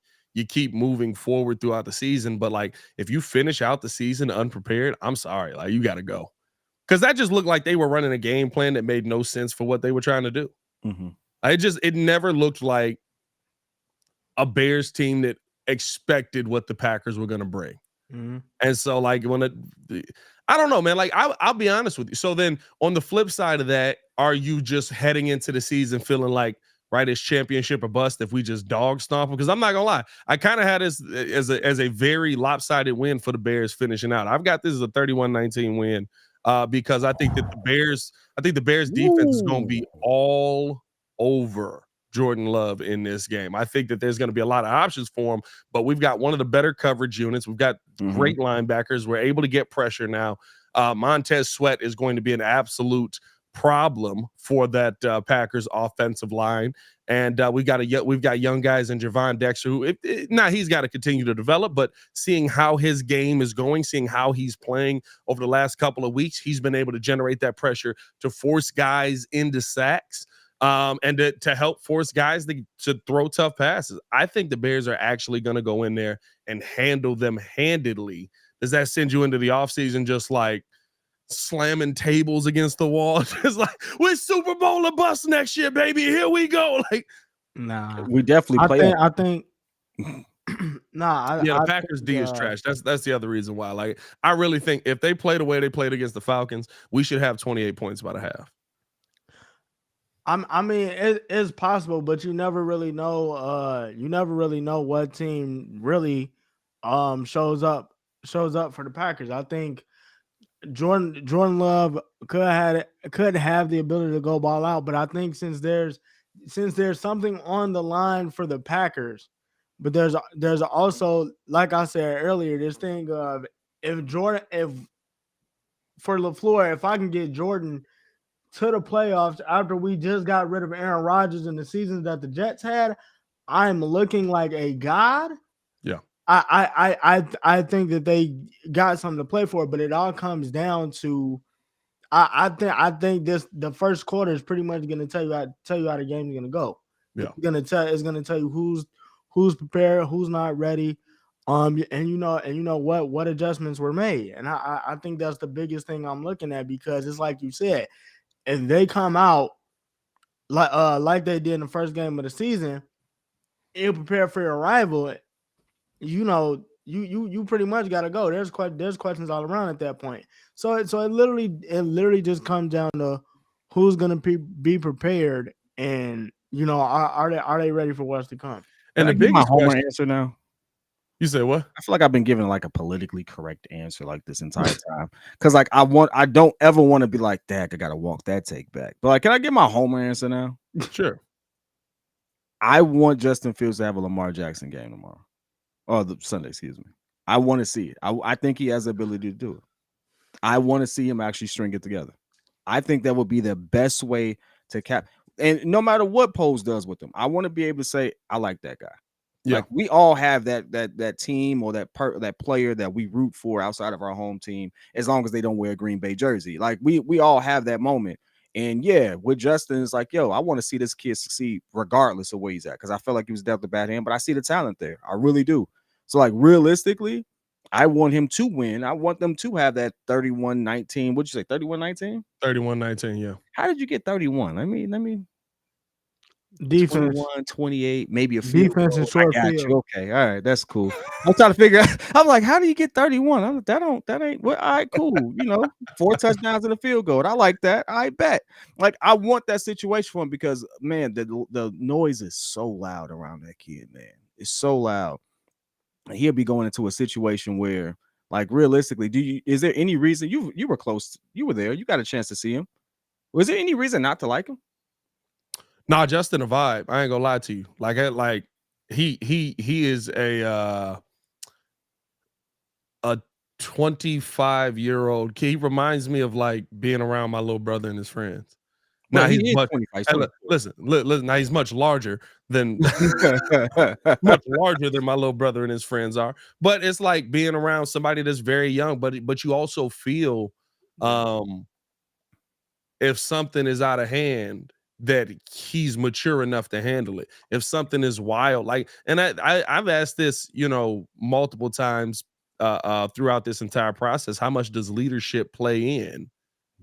Speaker 1: moving forward throughout the season, but like if you finish out the season unprepared, I'm sorry, like you got to go. Because that just looked like they were running a game plan that made no sense for what they were trying to do.
Speaker 3: Mm-hmm.
Speaker 1: It never looked like a Bears team that expected what the Packers were going to bring.
Speaker 2: Mm-hmm.
Speaker 1: And so like I don't know, man. Like I'll be honest with you. So then on the flip side of that, are you just heading into the season feeling like, right, it's championship or bust if we just dog stomp them? Because I'm not gonna lie, I kind of had this as a very lopsided win for the Bears finishing out. I've got this as a 31-19 win because I think that the Bears defense is going to be all over Jordan Love in this game. I think that there's going to be a lot of options for him, but we've got one of the better coverage units. We've got great linebackers. We're able to get pressure now. Montez Sweat is going to be an absolute problem for that Packers offensive line. And we've got young guys in Javon Dexter who he's got to continue to develop, but seeing how his game is going, seeing how he's playing over the last couple of weeks, he's been able to generate that pressure to force guys into sacks. And to help force guys to throw tough passes. I think the Bears are actually going to go in there and handle them handedly. Does that send you into the offseason just like slamming tables against the wall? Just like, we're Super Bowl or bust next year, baby. Here we go. Like,
Speaker 2: nah,
Speaker 3: we definitely play.
Speaker 2: I think
Speaker 1: the Packers D is trash. That's the other reason why. Like, I really think if they play the way they played against the Falcons, we should have 28 points by the half.
Speaker 2: I mean, it's possible, but you never really know. You never really know what team really shows up for the Packers. I think Jordan Love could have the ability to go ball out, but I think since there's something on the line for the Packers, but there's also, like I said earlier, this thing of if for LaFleur, if I can get Jordan to the playoffs after we just got rid of Aaron Rodgers in the seasons that the Jets had, I'm looking like a god.
Speaker 1: Yeah.
Speaker 2: I think that they got something to play for, but it all comes down to I think the first quarter is pretty much going to tell you how the game is going to go.
Speaker 1: Yeah.
Speaker 2: It's going to tell you who's prepared, who's not ready. And you know what adjustments were made. And I think that's the biggest thing I'm looking at, because it's like you said, if they come out like they did in the first game of the season, ill prepared for your rival, you know, you pretty much got to go. There's questions all around at that point. So it literally just comes down to who's gonna be prepared, and are they ready for what's to come?
Speaker 1: And
Speaker 3: Can I
Speaker 1: the
Speaker 3: give my
Speaker 1: biggest
Speaker 3: homer
Speaker 1: question,
Speaker 3: answer now?
Speaker 1: you say what?
Speaker 3: I feel like I've been given like a politically correct answer like this entire time. Cause like I don't ever want to be like, Dad, I gotta walk that take back. But like, can I get my homer answer now?
Speaker 1: Sure.
Speaker 3: I want Justin Fields to have a Lamar Jackson game tomorrow. Or the Sunday, excuse me. I want to see it. I think he has the ability to do it. I want to see him actually string it together. I think that would be the best way to cap. And no matter what Pose does with them, I want to be able to say, I like that guy.
Speaker 1: Yeah.
Speaker 3: Like we all have that team or that player that we root for outside of our home team, as long as they don't wear a Green Bay jersey. Like we all have that moment. And yeah, with Justin, it's like, yo, I want to see this kid succeed regardless of where he's at, because I feel like he was dealt a bad hand, but I see the talent there. I really do. So like realistically, I want him to win. I want them to have that 31-19. What'd you say? 31-19?
Speaker 1: 31-19, yeah.
Speaker 3: How did you get 31? Let me
Speaker 2: Defense,
Speaker 3: 21, 28, maybe a field
Speaker 2: defense
Speaker 3: goal.
Speaker 2: and short
Speaker 3: I got
Speaker 2: field.
Speaker 3: you. Okay, all right, that's cool. I'm trying to figure out. I'm like, how do you get 31? That ain't well, all right, cool. 4 touchdowns and a field goal. I like that. I bet. Like, I want that situation for him, because man, the noise is so loud around that kid, man. It's so loud. He'll be going into a situation where, like, realistically, is there any reason you were close? You were there. You got a chance to see him. Was there any reason not to like him?
Speaker 1: Nah, Justin a vibe. I ain't gonna lie to you. Like he is a 25-year-old kid. He reminds me of like being around my little brother and his friends. Now he's much. Listen. Now he's much larger than much larger than my little brother and his friends are. But it's like being around somebody that's very young. But you also feel, if something is out of hand, that he's mature enough to handle it. If something is wild, like, and I've asked this, multiple times throughout this entire process, how much does leadership play in?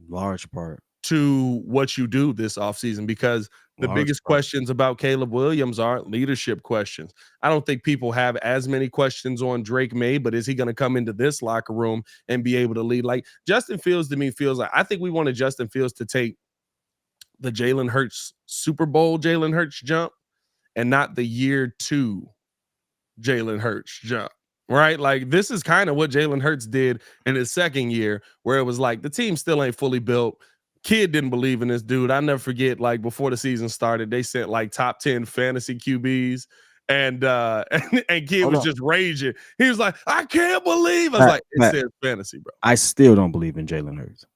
Speaker 3: Large part.
Speaker 1: To what you do this offseason, because the biggest questions about Caleb Williams are leadership questions. I don't think people have as many questions on Drake May, but is he going to come into this locker room and be able to lead? Like Justin Fields, to me, feels like, I think we wanted Justin Fields to take the Jalen Hurts Super Bowl Jalen Hurts jump, and not the year 2 Jalen Hurts jump. Right? Like, this is kind of what Jalen Hurts did in his second year, where it was like the team still ain't fully built. Kid didn't believe in this dude. I never forget, like, before the season started, they sent like top 10 fantasy QBs, and Kid was just raging. He was like, I can't believe. I was like, it says fantasy, bro.
Speaker 3: I still don't believe in Jalen Hurts.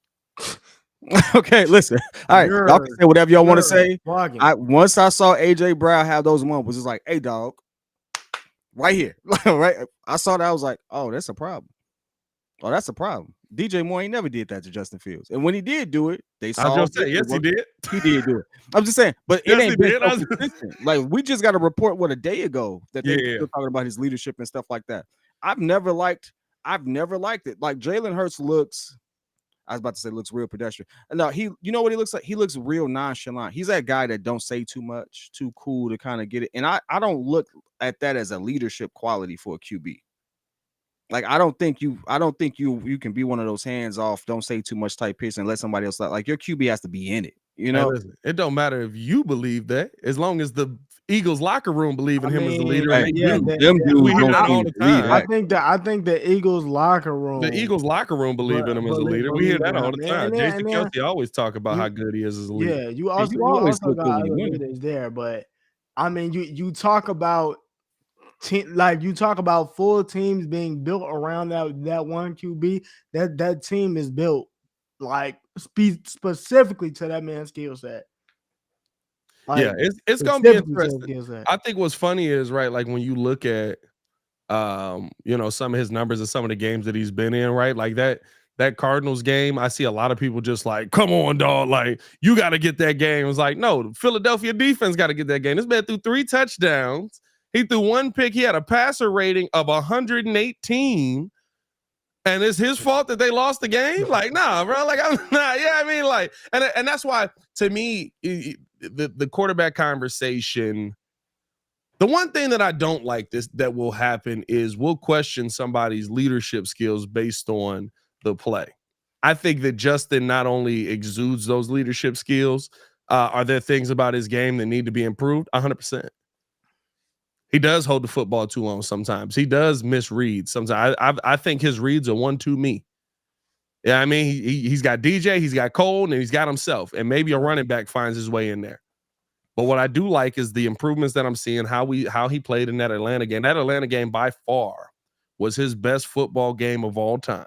Speaker 3: Okay, listen. All right, y'all can say whatever y'all want to say. Once I saw AJ Brown have those moments, it's like, hey, dog, right here, right? I saw that, I was like, oh, that's a problem. Oh, that's a problem. DJ Moore ain't never did that to Justin Fields, and when he did do it, they saw.
Speaker 1: I was just saying, yes, he did.
Speaker 3: He did do it. I'm just saying, but it ain't been so consistent. Like, we just got a report a day ago that they were still talking about his leadership and stuff like that. I've never liked it. Like, Jalen Hurts looks. I was about to say looks real pedestrian. No, you know what he looks like? He looks real nonchalant. He's that guy that don't say too much, too cool to kind of get it. And I don't look at that as a leadership quality for a QB. Like, I don't think you can be one of those hands off, don't say too much type pitch and let somebody else like your QB has to be in it. You know,
Speaker 1: listen, it don't matter if you believe that, as long as the Eagles locker room believe in him as the leader.
Speaker 3: Hey, them dudes
Speaker 1: we hear that
Speaker 3: don't
Speaker 1: all the
Speaker 3: believe
Speaker 1: time.
Speaker 3: that.
Speaker 2: I think the Eagles locker room.
Speaker 1: The Eagles locker room believe in him as a leader. We hear that all the time. Jason Kelce always talk about how good he is as a leader.
Speaker 2: Yeah, you also got other leaders there, but I mean, you talk about you talk about full teams being built around that one QB. That team is built like specifically to that man's skill set.
Speaker 1: Like, yeah, it's gonna be interesting. I think what's funny is right, like when you look at some of his numbers and some of the games that he's been in, right? Like that Cardinals game, I see a lot of people just like, come on, dog, like you got to get that game. It was like, no, the Philadelphia defense got to get that game. This man threw 3 touchdowns. He threw 1 pick. He had a passer rating of 118. And it's his fault that they lost the game? Like, nah, bro. Like, I'm not. Yeah, I mean, like, and that's why, to me, the quarterback conversation. The one thing that I don't like that will happen is we'll question somebody's leadership skills based on the play. I think that Justin not only exudes those leadership skills, are there things about his game that need to be improved? 100%. He does hold the football too long sometimes. He does misread sometimes. I think his reads are 1-2 me. Yeah, I mean, he's got DJ, he's got Cole, and he's got himself. And maybe a running back finds his way in there. But what I do like is the improvements that I'm seeing, how he played in that Atlanta game. That Atlanta game by far was his best football game of all time.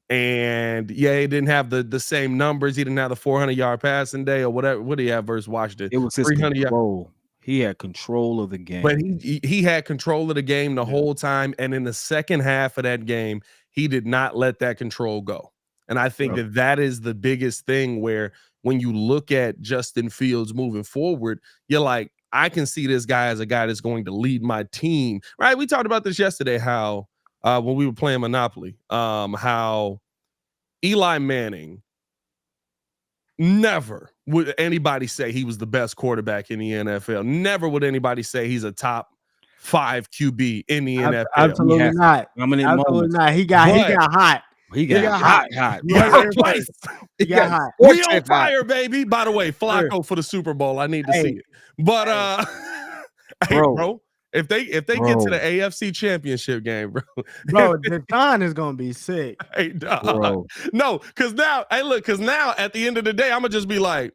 Speaker 1: And yeah, he didn't have the same numbers. He didn't have the 400-yard passing day or whatever. What did he have versus Washington?
Speaker 3: It was his control. He had control of the game.
Speaker 1: But he had control of the game the whole time. And in the second half of that game, he did not let that control go. And I think that is the biggest thing where when you look at Justin Fields moving forward, you're like, I can see this guy as a guy that's going to lead my team. Right? We talked about this yesterday, how when we were playing Monopoly, how Eli Manning, never would anybody say he was the best quarterback in the NFL. Never would anybody say he's a top 5 QB in the NFL.
Speaker 2: Absolutely not. Absolutely not. He got hot.
Speaker 3: He got hot.
Speaker 1: Twice.
Speaker 2: He got hot.
Speaker 1: We on fire, baby. By the way, Flacco for the Super Bowl. I need to see it. But bro, if they get to the AFC Championship game, bro,
Speaker 2: the con is gonna be sick.
Speaker 1: Hey, dog. No, because now at the end of the day, I'm gonna just be like,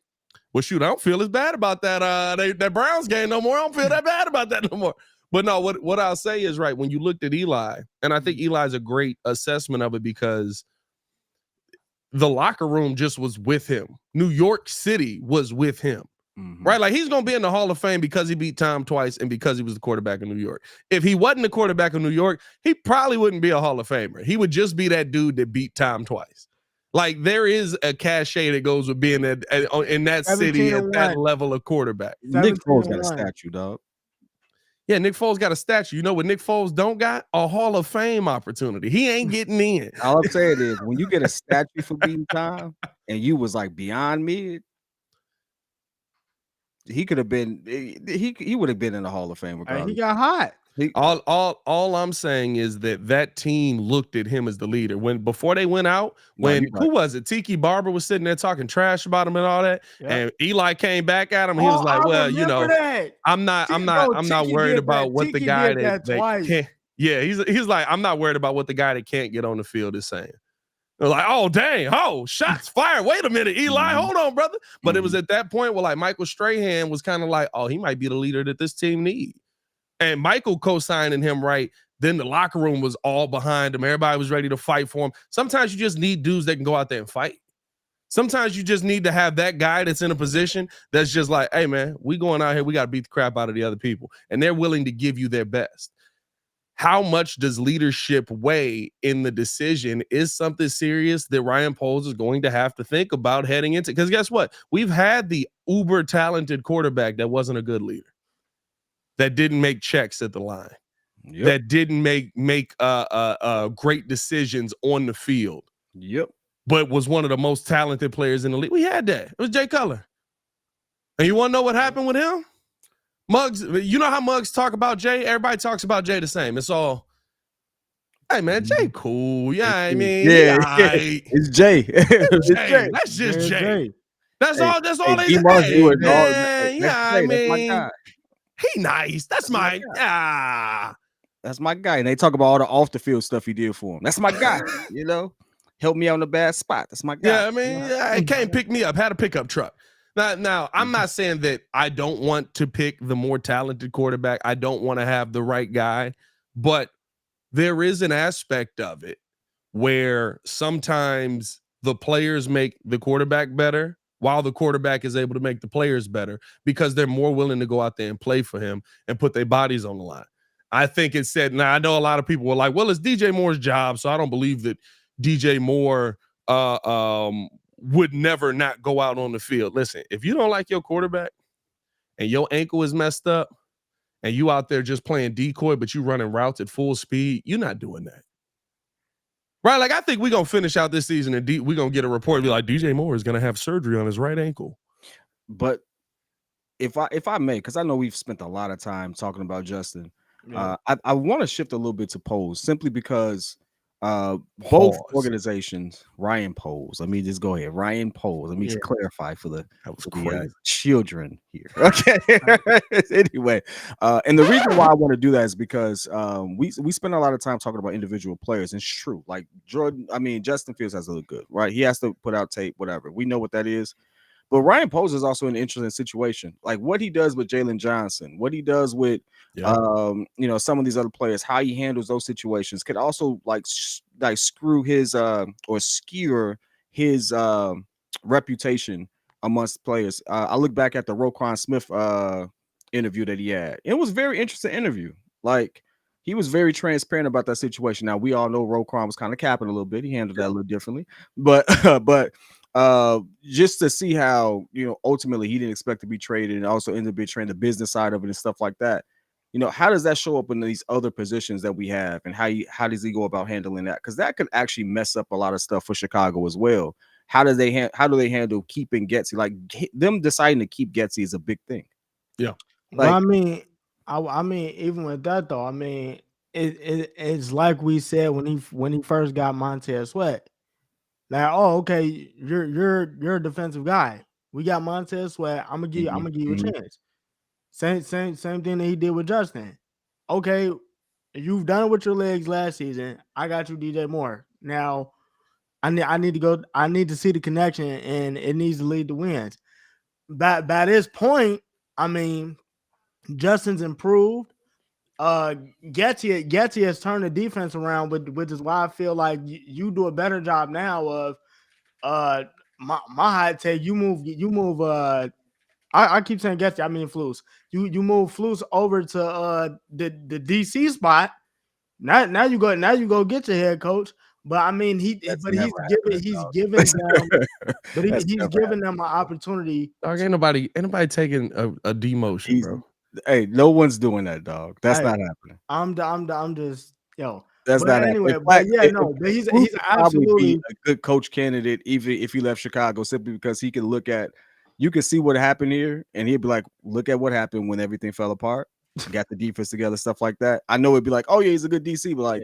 Speaker 1: well, shoot, I don't feel as bad about that Browns game no more. I don't feel that bad about that no more. But no, what I'll say is right, when you looked at Eli, and I think Eli's a great assessment of it because the locker room just was with him. New York City was with him. Mm-hmm. Right? Like he's going to be in the Hall of Fame because he beat Tom twice and because he was the quarterback of New York. If he wasn't the quarterback of New York, he probably wouldn't be a Hall of Famer. He would just be that dude that beat Tom twice. Like there is a cachet that goes with being in that city at that level of quarterback.
Speaker 3: Nick Foles got a statue, dog.
Speaker 1: Yeah, Nick Foles got a statue. You know what Nick Foles don't got? A Hall of Fame opportunity. He ain't getting in.
Speaker 3: All I'm saying is when you get a statue for beating Tom and you was like beyond mid, he could have been he would have been in the Hall of Fame regardless.
Speaker 2: He got hot.
Speaker 1: All I'm saying is that team looked at him as the leader before they went out. Who was it? Tiki Barber was sitting there talking trash about him and all that. Yep. And Eli came back at him. And he was like, "Well, you know, I'm not worried about what the guy that can't." Yeah, he's like, I'm not worried about what the guy that can't get on the field is saying. They're like, oh dang, shots fired. Wait a minute, Eli, hold on, brother. But it was at that point where like Michael Strahan was kind of like, oh, he might be the leader that this team needs. And Michael co-signing him, right? Then the locker room was all behind him. Everybody was ready to fight for him. Sometimes you just need dudes that can go out there and fight. Sometimes you just need to have that guy that's in a position that's just like, hey, man, we going out here. We got to beat the crap out of the other people. And they're willing to give you their best. How much does leadership weigh in the decision is something serious that Ryan Poles is going to have to think about heading into. Because guess what? We've had the uber talented quarterback that wasn't a good leader. That didn't make checks at the line, that didn't make great decisions on the field.
Speaker 3: Yep.
Speaker 1: But was one of the most talented players in the league. We had that. It was Jay Cutler. And you want to know what happened with him? Muggs, you know how Muggs talk about Jay? Everybody talks about Jay the same. It's all, hey, man, Jay cool. Yeah, I mean,
Speaker 3: it's Jay.
Speaker 1: It's Jay. That's just Jay. That's all they
Speaker 3: say.
Speaker 1: man. Yeah, I
Speaker 3: that's my
Speaker 1: mean,
Speaker 3: guy.
Speaker 1: He nice. That's my
Speaker 3: That's my guy. And they talk about all the off the field stuff he did for him. That's my guy. Help me out in a bad spot. That's my guy.
Speaker 1: Yeah, I mean, it can't pick me up. Had a pickup truck. Now, I'm not saying that I don't want to pick the more talented quarterback. I don't want to have the right guy, but there is an aspect of it where sometimes the players make the quarterback better while the quarterback is able to make the players better because they're more willing to go out there and play for him and put their bodies on the line. I think it's said, now I know a lot of people were like, well, it's DJ Moore's job, so I don't believe that DJ Moore would never not go out on the field. Listen, if you don't like your quarterback and your ankle is messed up and you out there just playing decoy, but you running routes at full speed, you're not doing that. Right? Like, I think we're going to finish out this season and we're going to get a report and be like, DJ Moore is going to have surgery on his right ankle.
Speaker 3: But if I may, because I know we've spent a lot of time talking about Justin, I want to shift a little bit to Poles simply because both organizations, Ryan Poles. Let me just go ahead. Ryan Poles. Let me just clarify for the children here. Okay. Anyway, and the reason why I want to do that is because we spend a lot of time talking about individual players. And it's true. Like Justin Fields has to look good, right? He has to put out tape, whatever. We know what that is. But Ryan Poles is also in an interesting situation. Like what he does with Jalen Johnson, what he does with some of these other players, how he handles those situations could also like screw his or skewer his reputation amongst players. I look back at the Roquan Smith interview that he had. It was a very interesting interview. Like he was very transparent about that situation. Now we all know Roquan was kind of capping a little bit. He handled that a little differently, but just to see how ultimately he didn't expect to be traded and also ended up betraying the business side of it and stuff like that. How does that show up in these other positions that we have, and how does he go about handling that? Because that could actually mess up a lot of stuff for Chicago as well. How do they handle keeping Getsy? Like them deciding to keep Getsy is a big thing.
Speaker 1: Yeah.
Speaker 2: Like, well, I mean, even with that though, I mean, it's like we said when he first got Montez Sweat. Like, oh, okay, you're a defensive guy. We got Montez Sweat. I'm gonna give you a chance. Same thing that he did with Justin. Okay, you've done it with your legs last season. I got you, DJ Moore. Now, I need to go. I need to see the connection, and it needs to lead to wins. By this point, I mean, Justin's improved. Getty has turned the defense around, which is why I feel like you do a better job now of my hot take. You move I keep saying Getty, I mean Flus. You move Flus over to the DC spot. Now you go get your head coach. But I mean he's giving them an opportunity.
Speaker 1: Dog, ain't nobody taking a demotion, bro.
Speaker 3: Hey, no one's doing that, dog. That's not happening.
Speaker 2: I'm just
Speaker 3: That's not
Speaker 2: anyway.
Speaker 3: Happening.
Speaker 2: But he's absolutely
Speaker 3: a good coach candidate, even if he left Chicago, simply because he can you can see what happened here, and he'd be like, look at what happened when everything fell apart. Got the defense together, stuff like that. I know it'd be like, oh yeah, he's a good DC, but like,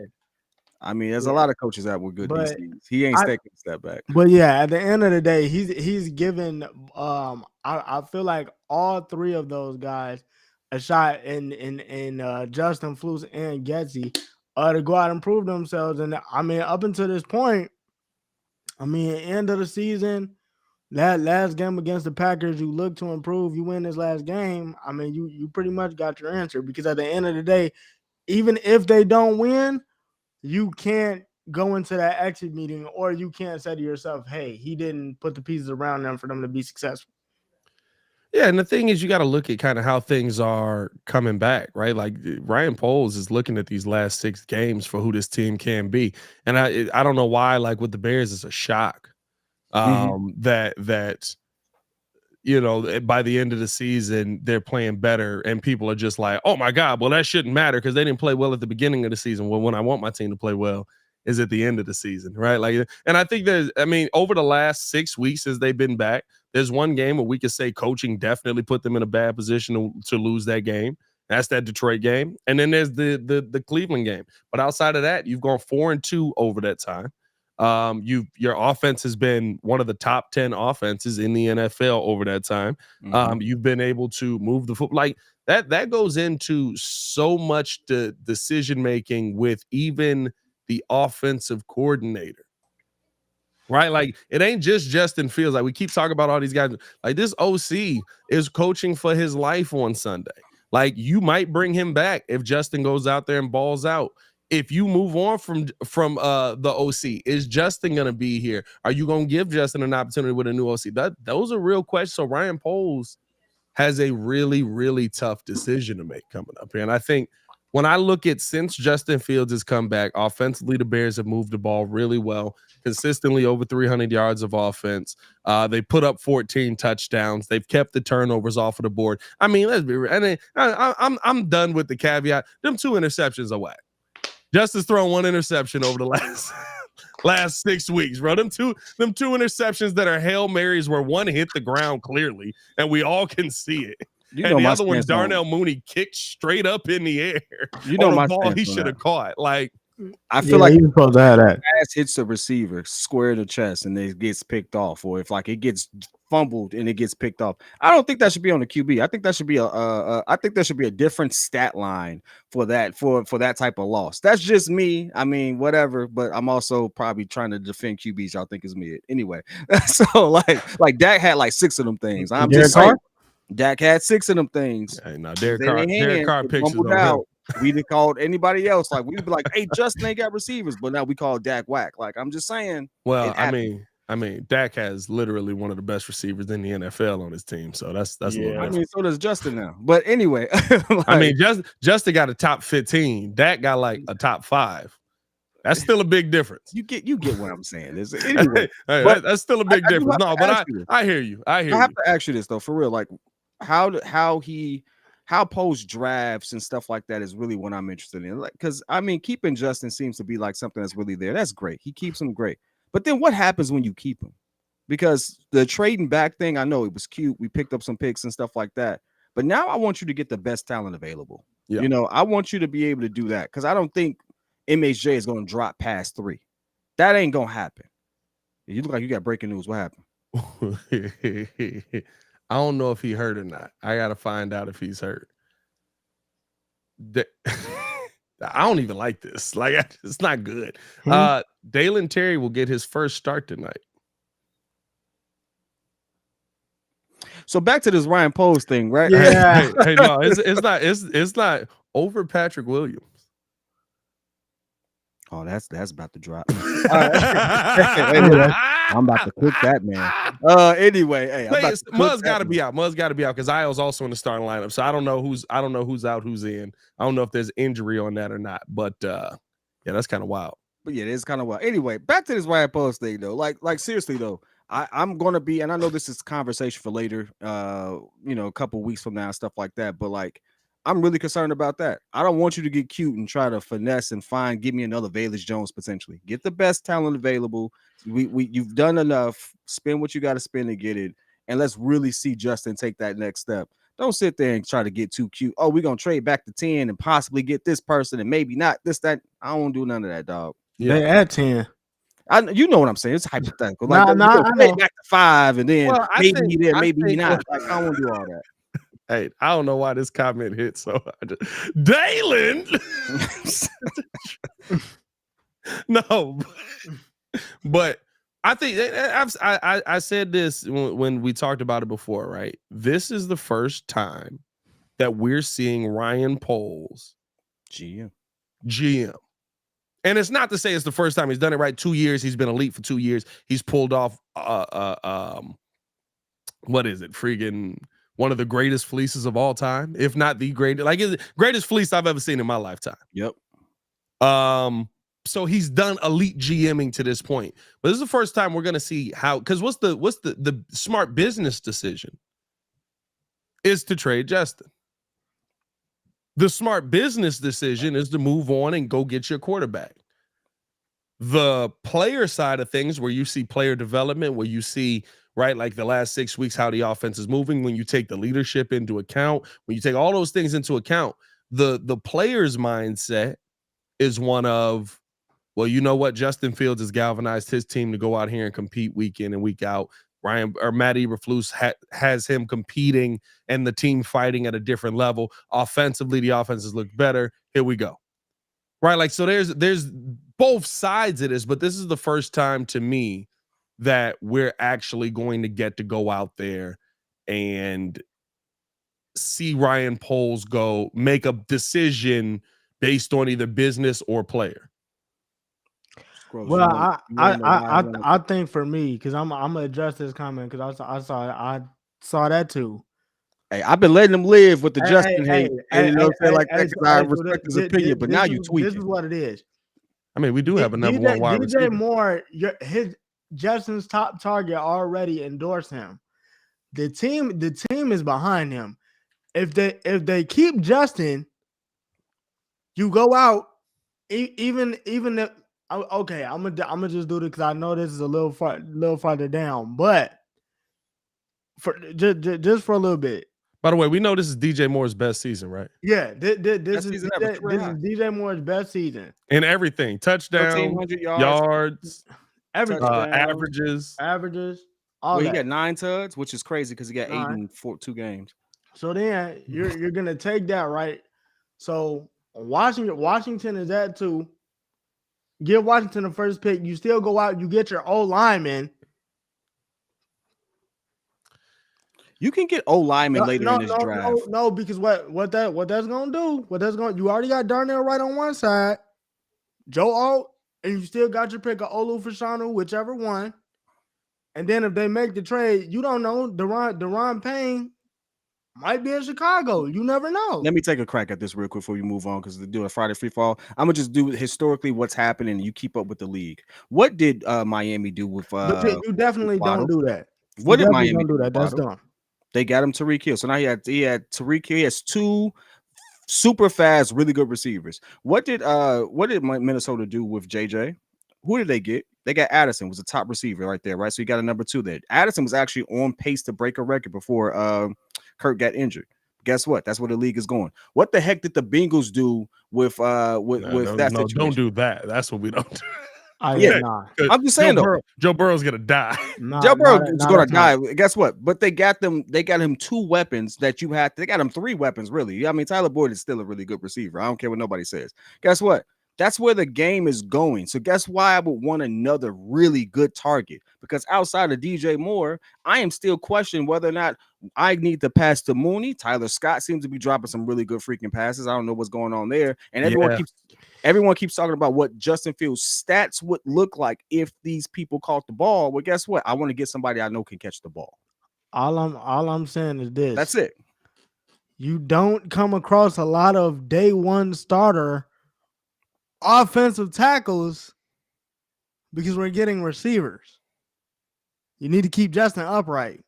Speaker 3: I mean, there's a lot of coaches that were good DCs. He ain't taking a step back.
Speaker 2: But yeah, at the end of the day, he's given I feel like all three of those guys a shot in Justin Flus and Getsy to go out and prove themselves. And I mean, up until this point, I mean, end of the season, that last game against the Packers, you look to improve. You win this last game. I mean, you pretty much got your answer, because at the end of the day, even if they don't win, you can't go into that exit meeting, or you can't say to yourself, hey, he didn't put the pieces around them for them to be successful.
Speaker 1: Yeah, and the thing is, you got to look at kind of how things are coming back, right? Like Ryan Poles is looking at these last 6 games for who this team can be, and I don't know why, like with the Bears, it's a shock that by the end of the season they're playing better, and people are just like, oh my God, well that shouldn't matter because they didn't play well at the beginning of the season. Well, when I want my team to play well is at the end of the season, right? Like, and I think over the last 6 weeks as they've been back, there's one game where we could say coaching definitely put them in a bad position to lose that game. That's that Detroit game. And then there's the Cleveland game. But outside of that, you've gone 4-2 over that time. Your offense has been one of the top 10 offenses in the NFL over that time. You've been able to move the foot like that goes into so much decision making with even the offensive coordinator. Right, like it ain't just Justin Fields. Like we keep talking about all these guys. Like this OC is coaching for his life on Sunday. Like you might bring him back if Justin goes out there and balls out. If you move on from the OC, is Justin gonna be here? Are you gonna give Justin an opportunity with a new OC? Those are real questions. So Ryan Poles has a really, really tough decision to make coming up here, and I think. When I look at since Justin Fields has come back, offensively, the Bears have moved the ball really well, consistently over 300 yards of offense. They put up 14 touchdowns. They've kept the turnovers off of the board. I mean, let's be real. And I'm done with the caveat. Them 2 interceptions are whack. Justin's thrown 1 interception over the last 6 weeks, bro. Them two interceptions that are Hail Marys where one hit the ground clearly, and we all can see it. And the other one, Darnell Mooney kicked straight up in the air. The ball he should have caught. Like
Speaker 3: I feel like
Speaker 2: he's supposed to have that.
Speaker 3: Pass hits the receiver square in the chest and it gets picked off, or if like it gets fumbled and it gets picked off. I don't think that should be on the QB. I think that should be a different stat line for that for that type of loss. That's just me. I mean, whatever. But I'm also probably trying to defend QBs. Y'all think is mid anyway. So like Dak had like 6 of them things. I'm just saying. Dak had 6 of them things.
Speaker 1: Hey, now Derek Carr pictures
Speaker 3: out. We didn't call anybody else. Like we'd be like, "Hey, Justin ain't got receivers," but now we call Dak whack. Like I'm just saying.
Speaker 1: Well, I mean, Dak has literally one of the best receivers in the NFL on his team, so that's a little different.
Speaker 3: I mean, so does Justin now. But anyway,
Speaker 1: I mean, Justin got a top 15. Dak got like a top 5. That's still a big difference.
Speaker 3: You get what I'm saying. Anyway,
Speaker 1: that's still a big difference. No, but I hear you. I have
Speaker 3: to ask you this though, for real. Like how post drafts and stuff like that is really what I'm interested in. Like, because I mean, keeping Justin seems to be like something that's really there. That's great. He keeps him great. But then what happens when you keep him? Because the trading back thing, I know it was cute. We picked up some picks and stuff like that. But now I want you to get the best talent available. Yeah. You know, I want you to be able to do that because I don't think MHJ is going to drop past 3. That ain't going to happen. You look like you got breaking news. What happened?
Speaker 1: I don't know if he hurt or not. I got to find out if he's hurt. I don't even like this. Like, it's not good. Dalen Terry will get his first start tonight.
Speaker 3: So back to this Ryan Poles thing, right?
Speaker 2: Yeah.
Speaker 1: Hey, no, it's not over Patrick Williams.
Speaker 3: Oh, that's about to drop. Right. I'm about to cook that, man. Anyway, hey,
Speaker 1: Muzz got to be out. Muzz got to be out because Io's also in the starting lineup. So I don't know who's out, who's in. I don't know if there's injury on that or not. But yeah, that's kind of wild.
Speaker 3: But yeah, it is kind of wild. Anyway, back to this Ryan Poles thing though. Like seriously though, I'm gonna be, and I know this is conversation for later. A couple weeks from now, stuff like that. But like, I'm really concerned about that. I don't want you to get cute and try to finesse and give me another Velus Jones potentially. Get the best talent available. You've done enough. Spend what you got to spend to get it, and let's really see Justin take that next step. Don't sit there and try to get too cute. Oh, we're gonna trade back to 10 and possibly get this person and maybe not this, that. I don't do none of that, dog.
Speaker 2: Yeah, they at 10.
Speaker 3: You know what I'm saying? It's hypothetical.
Speaker 2: Like,
Speaker 3: trade back to 5 and then maybe not. Like, I don't want to do all that.
Speaker 1: Hey, I don't know why this comment hit so hard. Dalen! No. But I think I said this when we talked about it before, right? This is the first time that we're seeing Ryan Poles
Speaker 3: GM.
Speaker 1: And it's not to say it's the first time he's done it, right? 2 years. He's been elite for 2 years. He's pulled off what is it? Freaking one of the greatest fleeces of all time, if not the greatest, like greatest fleece I've ever seen in my lifetime.
Speaker 3: Yep.
Speaker 1: So he's done elite GMing to this point, but this is the first time we're gonna see how. Because what's the smart business decision is to trade Justin. The smart business decision is to move on and go get your quarterback. The player side of things, where you see player development, where you see, right, like the last 6 weeks, how the offense is moving, when you take the leadership into account, when you take all those things into account, the player's mindset is one of, well, you know what? Justin Fields has galvanized his team to go out here and compete week in and week out. Matt Eberflus has him competing and the team fighting at a different level. Offensively, the offenses look better. Here we go. Right? Like, so there's both sides of this, but this is the first time to me that we're actually going to get to go out there and see Ryan Poles make a decision based on either business or player.
Speaker 2: Well, I think for me, because I'm gonna address this comment because I saw that too.
Speaker 3: Hey, I've been letting him live with the Justin hate, and you know, like that because I respect his opinion. But now you tweaking.
Speaker 2: This is what it is.
Speaker 1: I mean, we do have a number one wide receiver.
Speaker 2: DJ Moore, Justin's top target already endorsed him. The team is behind him. If they keep Justin, you go out even if okay, I'm gonna just do it because I know this is a little farther down, but for just for a little bit.
Speaker 1: By the way, we know this is DJ Moore's best season, right?
Speaker 2: Yeah, this is DJ Moore's best season
Speaker 1: in everything: touchdown, yards,
Speaker 2: averages, all
Speaker 3: that.
Speaker 2: He
Speaker 3: got 9 tuds, which is crazy because he got 8 in 2 games.
Speaker 2: So then you're gonna take that, right? So Washington is at 2. Give Washington the first pick. You still go out. You get your O lineman.
Speaker 3: You can get O lineman later in this draft.
Speaker 2: No, because what that's gonna do? You already got Darnell Wright on one side, Joe Alt, and you still got your pick of Olu Fashanu, whichever one. And then if they make the trade, you don't know. Deron Payne might be in Chicago. You never know.
Speaker 3: Let me take a crack at this real quick before you move on, because to do a Friday free fall, I'm gonna just do historically what's happening, and you keep up with the league. What did Miami do with?
Speaker 2: You definitely don't do that.
Speaker 3: What did Miami
Speaker 2: do that? That's dumb.
Speaker 3: They got him Tyreek Hill. So now he had Tyreek Hill. He has 2 super fast, really good receivers. What did Minnesota do with JJ? Who did they get? They got Addison, was a top receiver right there, right? So you got a number 2 there. Addison was actually on pace to break a record before Kurt got injured. Guess what? That's where the league is going. What the heck did the Bengals do with that situation?
Speaker 1: Don't do that. That's what we don't do.
Speaker 3: I'm just saying
Speaker 1: Joe Burrow's gonna die.
Speaker 3: Joe Burrow is gonna die. Guess what? But they got him 2 weapons that you had. They got him 3 weapons, really. I mean, Tyler Boyd is still a really good receiver. I don't care what nobody says. Guess what? That's where the game is going. So guess why I would want another really good target? Because outside of DJ Moore, I am still questioning whether or not I need to pass to Mooney. Tyler Scott seems to be dropping some really good freaking passes. I don't know what's going on there. And everyone keeps talking about what Justin Fields' stats would look like if these people caught the ball. Well, guess what? I want to get somebody I know can catch the ball.
Speaker 2: All I'm saying is this.
Speaker 3: That's it.
Speaker 2: You don't come across a lot of day one starter offensive tackles because we're getting receivers. You need to keep Justin upright.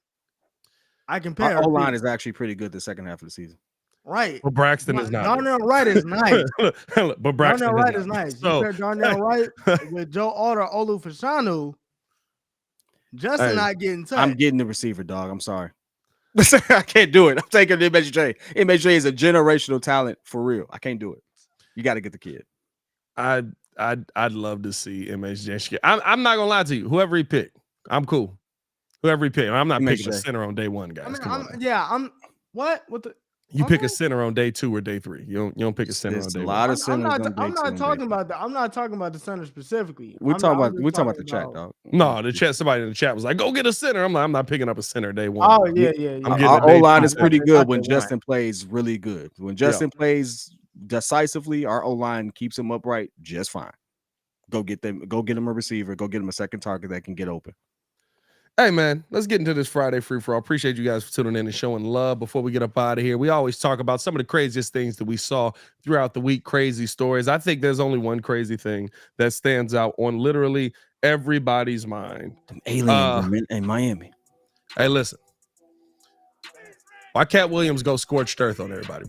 Speaker 2: I compare.
Speaker 3: Our O-line is actually pretty good the second half of the season.
Speaker 2: Right.
Speaker 1: But Braxton is not.
Speaker 2: Darnell Wright is nice.
Speaker 1: But Braxton
Speaker 2: Darnell Wright is nice. So, you pair Darnell Wright with Joe Alder, Olu Fashanu. Justin not getting touched.
Speaker 3: I'm getting the receiver, dog. I'm sorry. I can't do it. I'm taking MHJ. MHJ is a generational talent for real. I can't do it. You got to get the kid.
Speaker 1: I'd love to see MHJ. I'm not gonna lie to you. Whoever he picked, I'm cool. Whoever he picked, I'm not picking a center on day 1, guys.
Speaker 2: What the.
Speaker 1: You pick a center on day 2 or day 3. You don't pick a center on day 1.
Speaker 3: A lot of centers.
Speaker 2: I'm not talking about that. I'm not talking about the center specifically.
Speaker 3: We're talking about the chat, dog.
Speaker 1: No, the chat. Somebody in the chat was like, "Go get a center." I'm like, I'm not picking up a center day 1.
Speaker 2: Oh yeah.
Speaker 3: Our O-line is pretty good when Justin plays really good. When Justin plays decisively, our O-line keeps him upright just fine. Go get him a receiver. Go get him a second target that can get open.
Speaker 1: Hey, man, let's get into this Friday free for all. Appreciate you guys for tuning in and showing love. Before we get up out of here, we always talk about some of the craziest things that we saw throughout the week, crazy stories. I think there's only one crazy thing that stands out on literally everybody's mind.
Speaker 3: Aliens in Miami.
Speaker 1: Hey, listen. Why Cat Williams go scorched earth on everybody,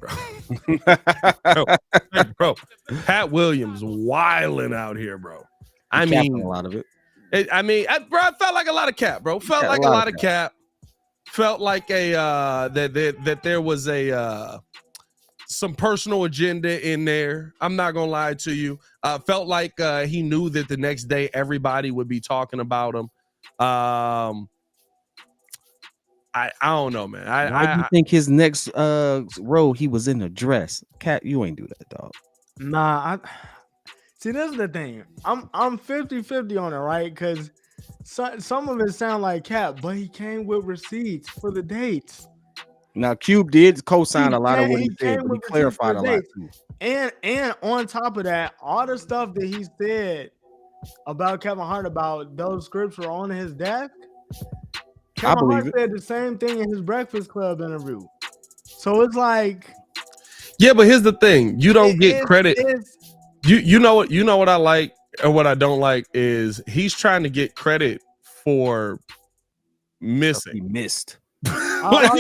Speaker 1: bro? Pat Williams wilding out here, bro. I mean,
Speaker 3: a lot of it.
Speaker 1: Bro, I felt like a lot of cap, bro. Felt like a lot of cap. Felt like that there was some personal agenda in there. I'm not gonna lie to you. Felt like he knew that the next day everybody would be talking about him. I don't know, man.
Speaker 3: Why do you think his next role he was in a dress? Cat, you ain't do that, dog.
Speaker 2: Nah, see, this is the thing. I'm 50-50 on it, right? Because some of it sound like Cap, but he came with receipts for the dates.
Speaker 3: Now, Cube did co-sign a lot of what he said, but he clarified a lot too.
Speaker 2: And on top of that, all the stuff that he said about Kevin Hart about those scripts were on his desk. Kevin Hart said the same thing in his Breakfast Club interview. So it's like,
Speaker 1: yeah, but here's the thing: you don't get credit. You know what I like and what I don't like is he's trying to get credit for missing.
Speaker 3: He missed.
Speaker 1: You get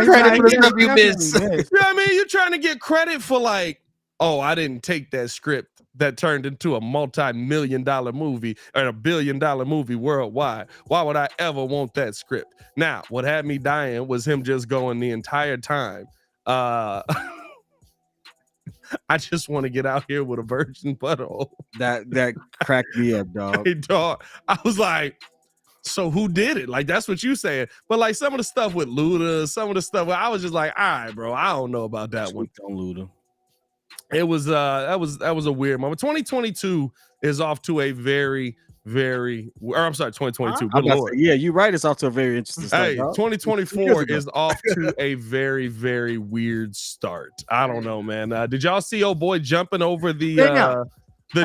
Speaker 1: credit for the stuff you missed. You know what I mean? You're trying to get credit for like, oh, I didn't take that script that turned into a multi-million-dollar movie or $1 billion movie worldwide. Why would I ever want that script? Now, what had me dying was him just going the entire time. I just want to get out here with a virgin butthole.
Speaker 3: That cracked me up, dog.
Speaker 1: Hey, dog. I was like, so who did it? Like, that's what you saying. But like some of the stuff with Luda, some of the stuff, I was just like, all right, bro, I don't know about that one.
Speaker 3: On Luda.
Speaker 1: It was that was a weird moment. 2022 is off to a very, very, or I'm sorry, 2022. Good Lord.
Speaker 3: Yeah, you're right. It's off to a very interesting start.
Speaker 1: Hey, 2024 is off to a very, very weird start. I don't know, man. Did y'all see old boy jumping over the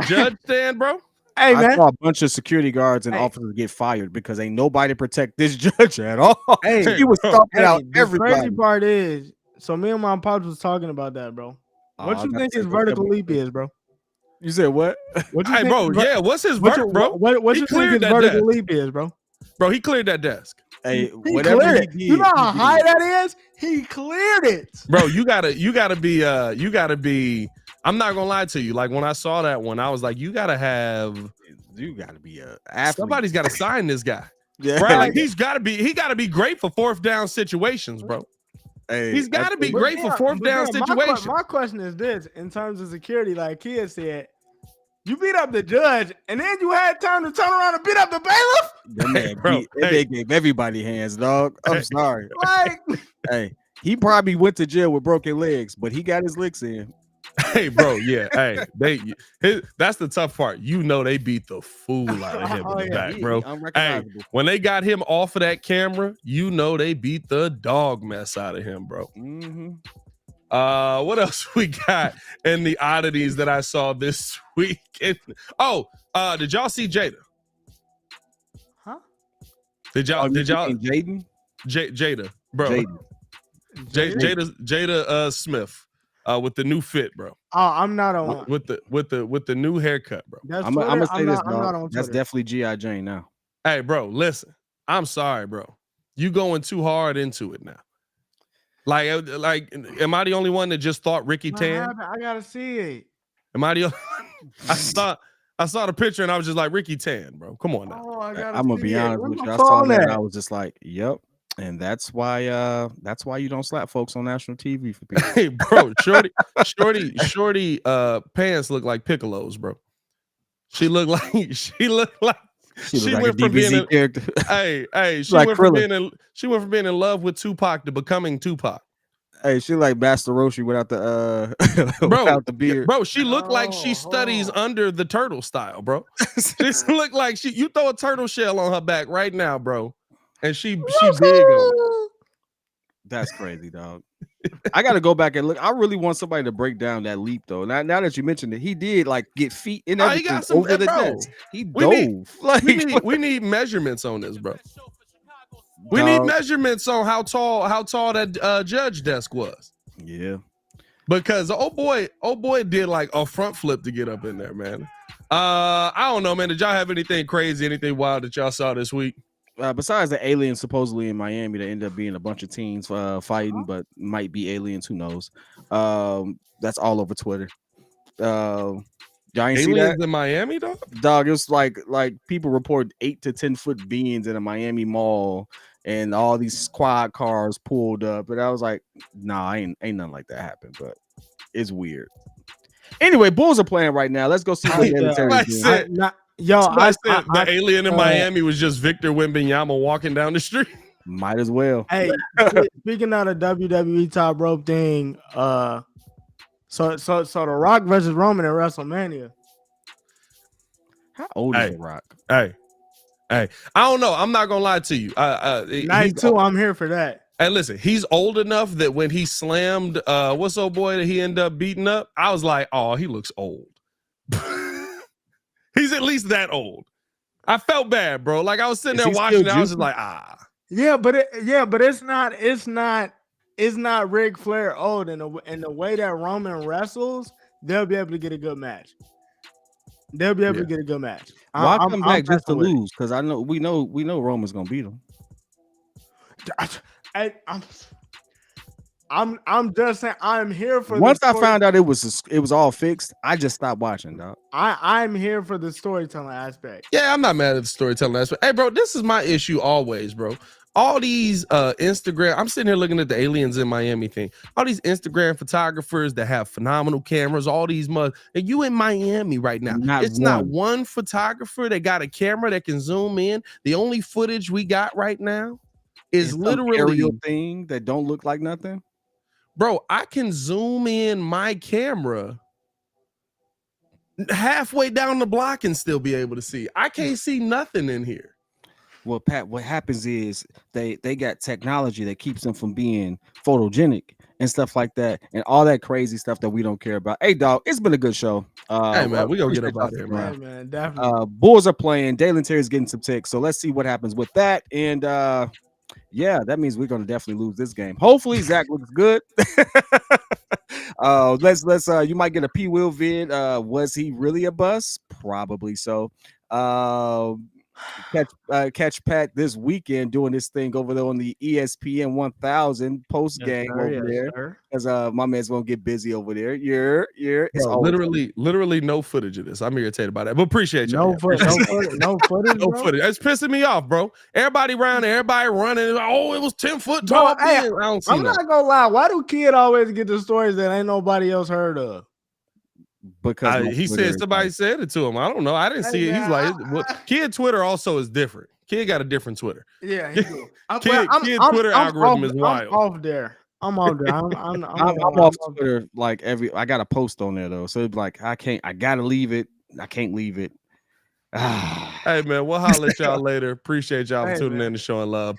Speaker 1: judge stand, bro?
Speaker 2: Hey, man.
Speaker 3: I saw a bunch of security guards and officers get fired because ain't nobody protect this judge at all.
Speaker 2: Hey,
Speaker 3: he was stomping out everybody.
Speaker 2: The crazy part is, so me and my pops was talking about that, bro. What you think his vertical leap is, bro?
Speaker 3: You said what?
Speaker 1: Hey, bro, yeah, what's his vert, bro?
Speaker 2: What you think his vertical leap is, bro?
Speaker 1: Bro, he cleared that desk.
Speaker 3: Hey, whatever he did,
Speaker 2: you know how high that is? He cleared it.
Speaker 1: Bro, you gotta be. I'm not gonna lie to you. Like when I saw that one, I was like, you gotta be a athlete. Somebody's gotta sign this guy. Yeah, right? Like he gotta be great for fourth down situations, bro. Hey, he's got to be great for fourth down situations.
Speaker 2: My question is this: in terms of security, like Kia said, you beat up the judge, and then you had time to turn around and beat up the bailiff.
Speaker 3: That man, they gave everybody hands, dog. I'm sorry.
Speaker 2: Like,
Speaker 3: hey, he probably went to jail with broken legs, but he got his licks in.
Speaker 1: Hey, bro, yeah, hey, that's the tough part. You know they beat the fool out of him in the back, bro. Hey, when they got him off of that camera, you know they beat the dog mess out of him, bro.
Speaker 3: Mm-hmm.
Speaker 1: What else we got in the oddities that I saw this week? Did y'all see Jada?
Speaker 2: Huh?
Speaker 1: Did y'all
Speaker 3: Jaden?
Speaker 1: Jada, bro. Jada Smith. With the new fit, bro.
Speaker 2: Oh, I'm not on
Speaker 1: with the new haircut, bro.
Speaker 3: I'm gonna say this, dog. That's definitely G.I. Jane now.
Speaker 1: Hey, bro, listen. I'm sorry, bro. You going too hard into it now. Like, am I the only one that just thought Ricky Tan?
Speaker 2: I gotta see it.
Speaker 1: Am I the only I saw the picture and I was just like, Ricky Tan, bro. Come on now.
Speaker 2: Oh,
Speaker 3: I'm gonna be honest with you. I saw that and I was just like, yep. And that's why you don't slap folks on national TV for people.
Speaker 1: Hey, bro, shorty pants look like Piccolos, bro. She looked like she went from being
Speaker 3: character.
Speaker 1: She went from being in love with Tupac to becoming Tupac.
Speaker 3: Hey, she like Master Roshi without the without the beard.
Speaker 1: Bro, she looked like she studies under the turtle style, bro. She looked like you throw a turtle shell on her back right now, bro. And she big on it.
Speaker 3: That's crazy, dog. I gotta go back and look. I really want somebody to break down that leap, though. Now that you mentioned it, he did like get feet in everything over the desk. He dove.
Speaker 1: We need measurements on this, bro. We need measurements on how tall that judge desk was.
Speaker 3: Yeah,
Speaker 1: because old boy did like a front flip to get up in there, man. I don't know, man. Did y'all have anything crazy, anything wild that y'all saw this week?
Speaker 3: Besides the aliens supposedly in Miami, that ended up being a bunch of teens fighting, but might be aliens. Who knows? That's all over Twitter. Y'all ain't
Speaker 1: Aliens
Speaker 3: see that
Speaker 1: in Miami, dog.
Speaker 3: Dog, it was like people report 8 to 10 foot beings in a Miami mall, and all these squad cars pulled up, and I was like, nah, ain't nothing like that happened, but it's weird. Anyway, Bulls are playing right now. Let's go see what David Terry is doing.
Speaker 1: Somebody said the alien in Miami was just Victor Wembanyama walking down the street.
Speaker 3: Might as well.
Speaker 2: Hey, speaking of the WWE top rope thing, so the Rock versus Roman at WrestleMania.
Speaker 3: How old is The Rock?
Speaker 1: Hey, I don't know. I'm not gonna lie to you.
Speaker 2: Night 2, I'm here for that.
Speaker 1: Hey, listen, he's old enough that when he slammed what's old boy that he ended up beating up, I was like, oh, he looks old. He's at least that old. I felt bad, bro. Like I was sitting there watching it, I was just like,
Speaker 2: Yeah, but it's not Ric Flair old, and the way that Roman wrestles, they'll be able to get a good match. They'll be able to get a good match.
Speaker 3: Why come back just to lose? Because we know Roman's gonna beat him.
Speaker 2: I'm just saying I'm here for.
Speaker 3: Once I found out it was all fixed, I just stopped watching, dog.
Speaker 2: I'm here for the storytelling aspect.
Speaker 1: Yeah, I'm not mad at the storytelling aspect. Hey, bro, this is my issue always, bro. All these Instagram, I'm sitting here looking at the aliens in Miami thing. All these Instagram photographers that have phenomenal cameras, all these and you in Miami right now. Not one photographer that got a camera that can zoom in. The only footage we got right now is literally
Speaker 3: aerial thing that don't look like nothing.
Speaker 1: Bro, I can zoom in my camera halfway down the block and still be able to see. I can't see nothing in here.
Speaker 3: Well, Pat, what happens is they got technology that keeps them from being photogenic and stuff like that, and all that crazy stuff that we don't care about. Hey, dog, it's been a good show.
Speaker 1: Hey, man, we gonna get up out there, man.
Speaker 2: Hey, man, definitely.
Speaker 3: Bulls are playing. Dalen Terry's getting some ticks, so let's see what happens with that. And yeah, that means we're gonna definitely lose this game. Hopefully, Zach looks good. Let's you might get a P. Will vid. Was he really a bust? Probably so. Catch Pat this weekend doing this thing over there on the ESPN 1000 post game there, because my man's gonna get busy over there. It's
Speaker 1: literally no footage of this. I'm irritated by that, but appreciate you.
Speaker 2: No footage.
Speaker 1: No footage. It's pissing me off, bro. Everybody around there, everybody running. Oh, it was 10 foot tall.
Speaker 2: Hey, I'm not gonna lie. Why do kid always get the stories that ain't nobody else heard of?
Speaker 3: Because
Speaker 1: he said somebody said it to him. I don't know. I didn't see it. He's like, kid Twitter also is different. Kid got a different Twitter.
Speaker 2: Yeah, he do.
Speaker 1: Kid Twitter algorithm is wild.
Speaker 2: I'm off there. I'm
Speaker 3: off Twitter. Like I got a post on there though, so it's like I gotta leave it. I can't leave it.
Speaker 1: Hey man, we'll holler at y'all later. Appreciate y'all for tuning in and showing love.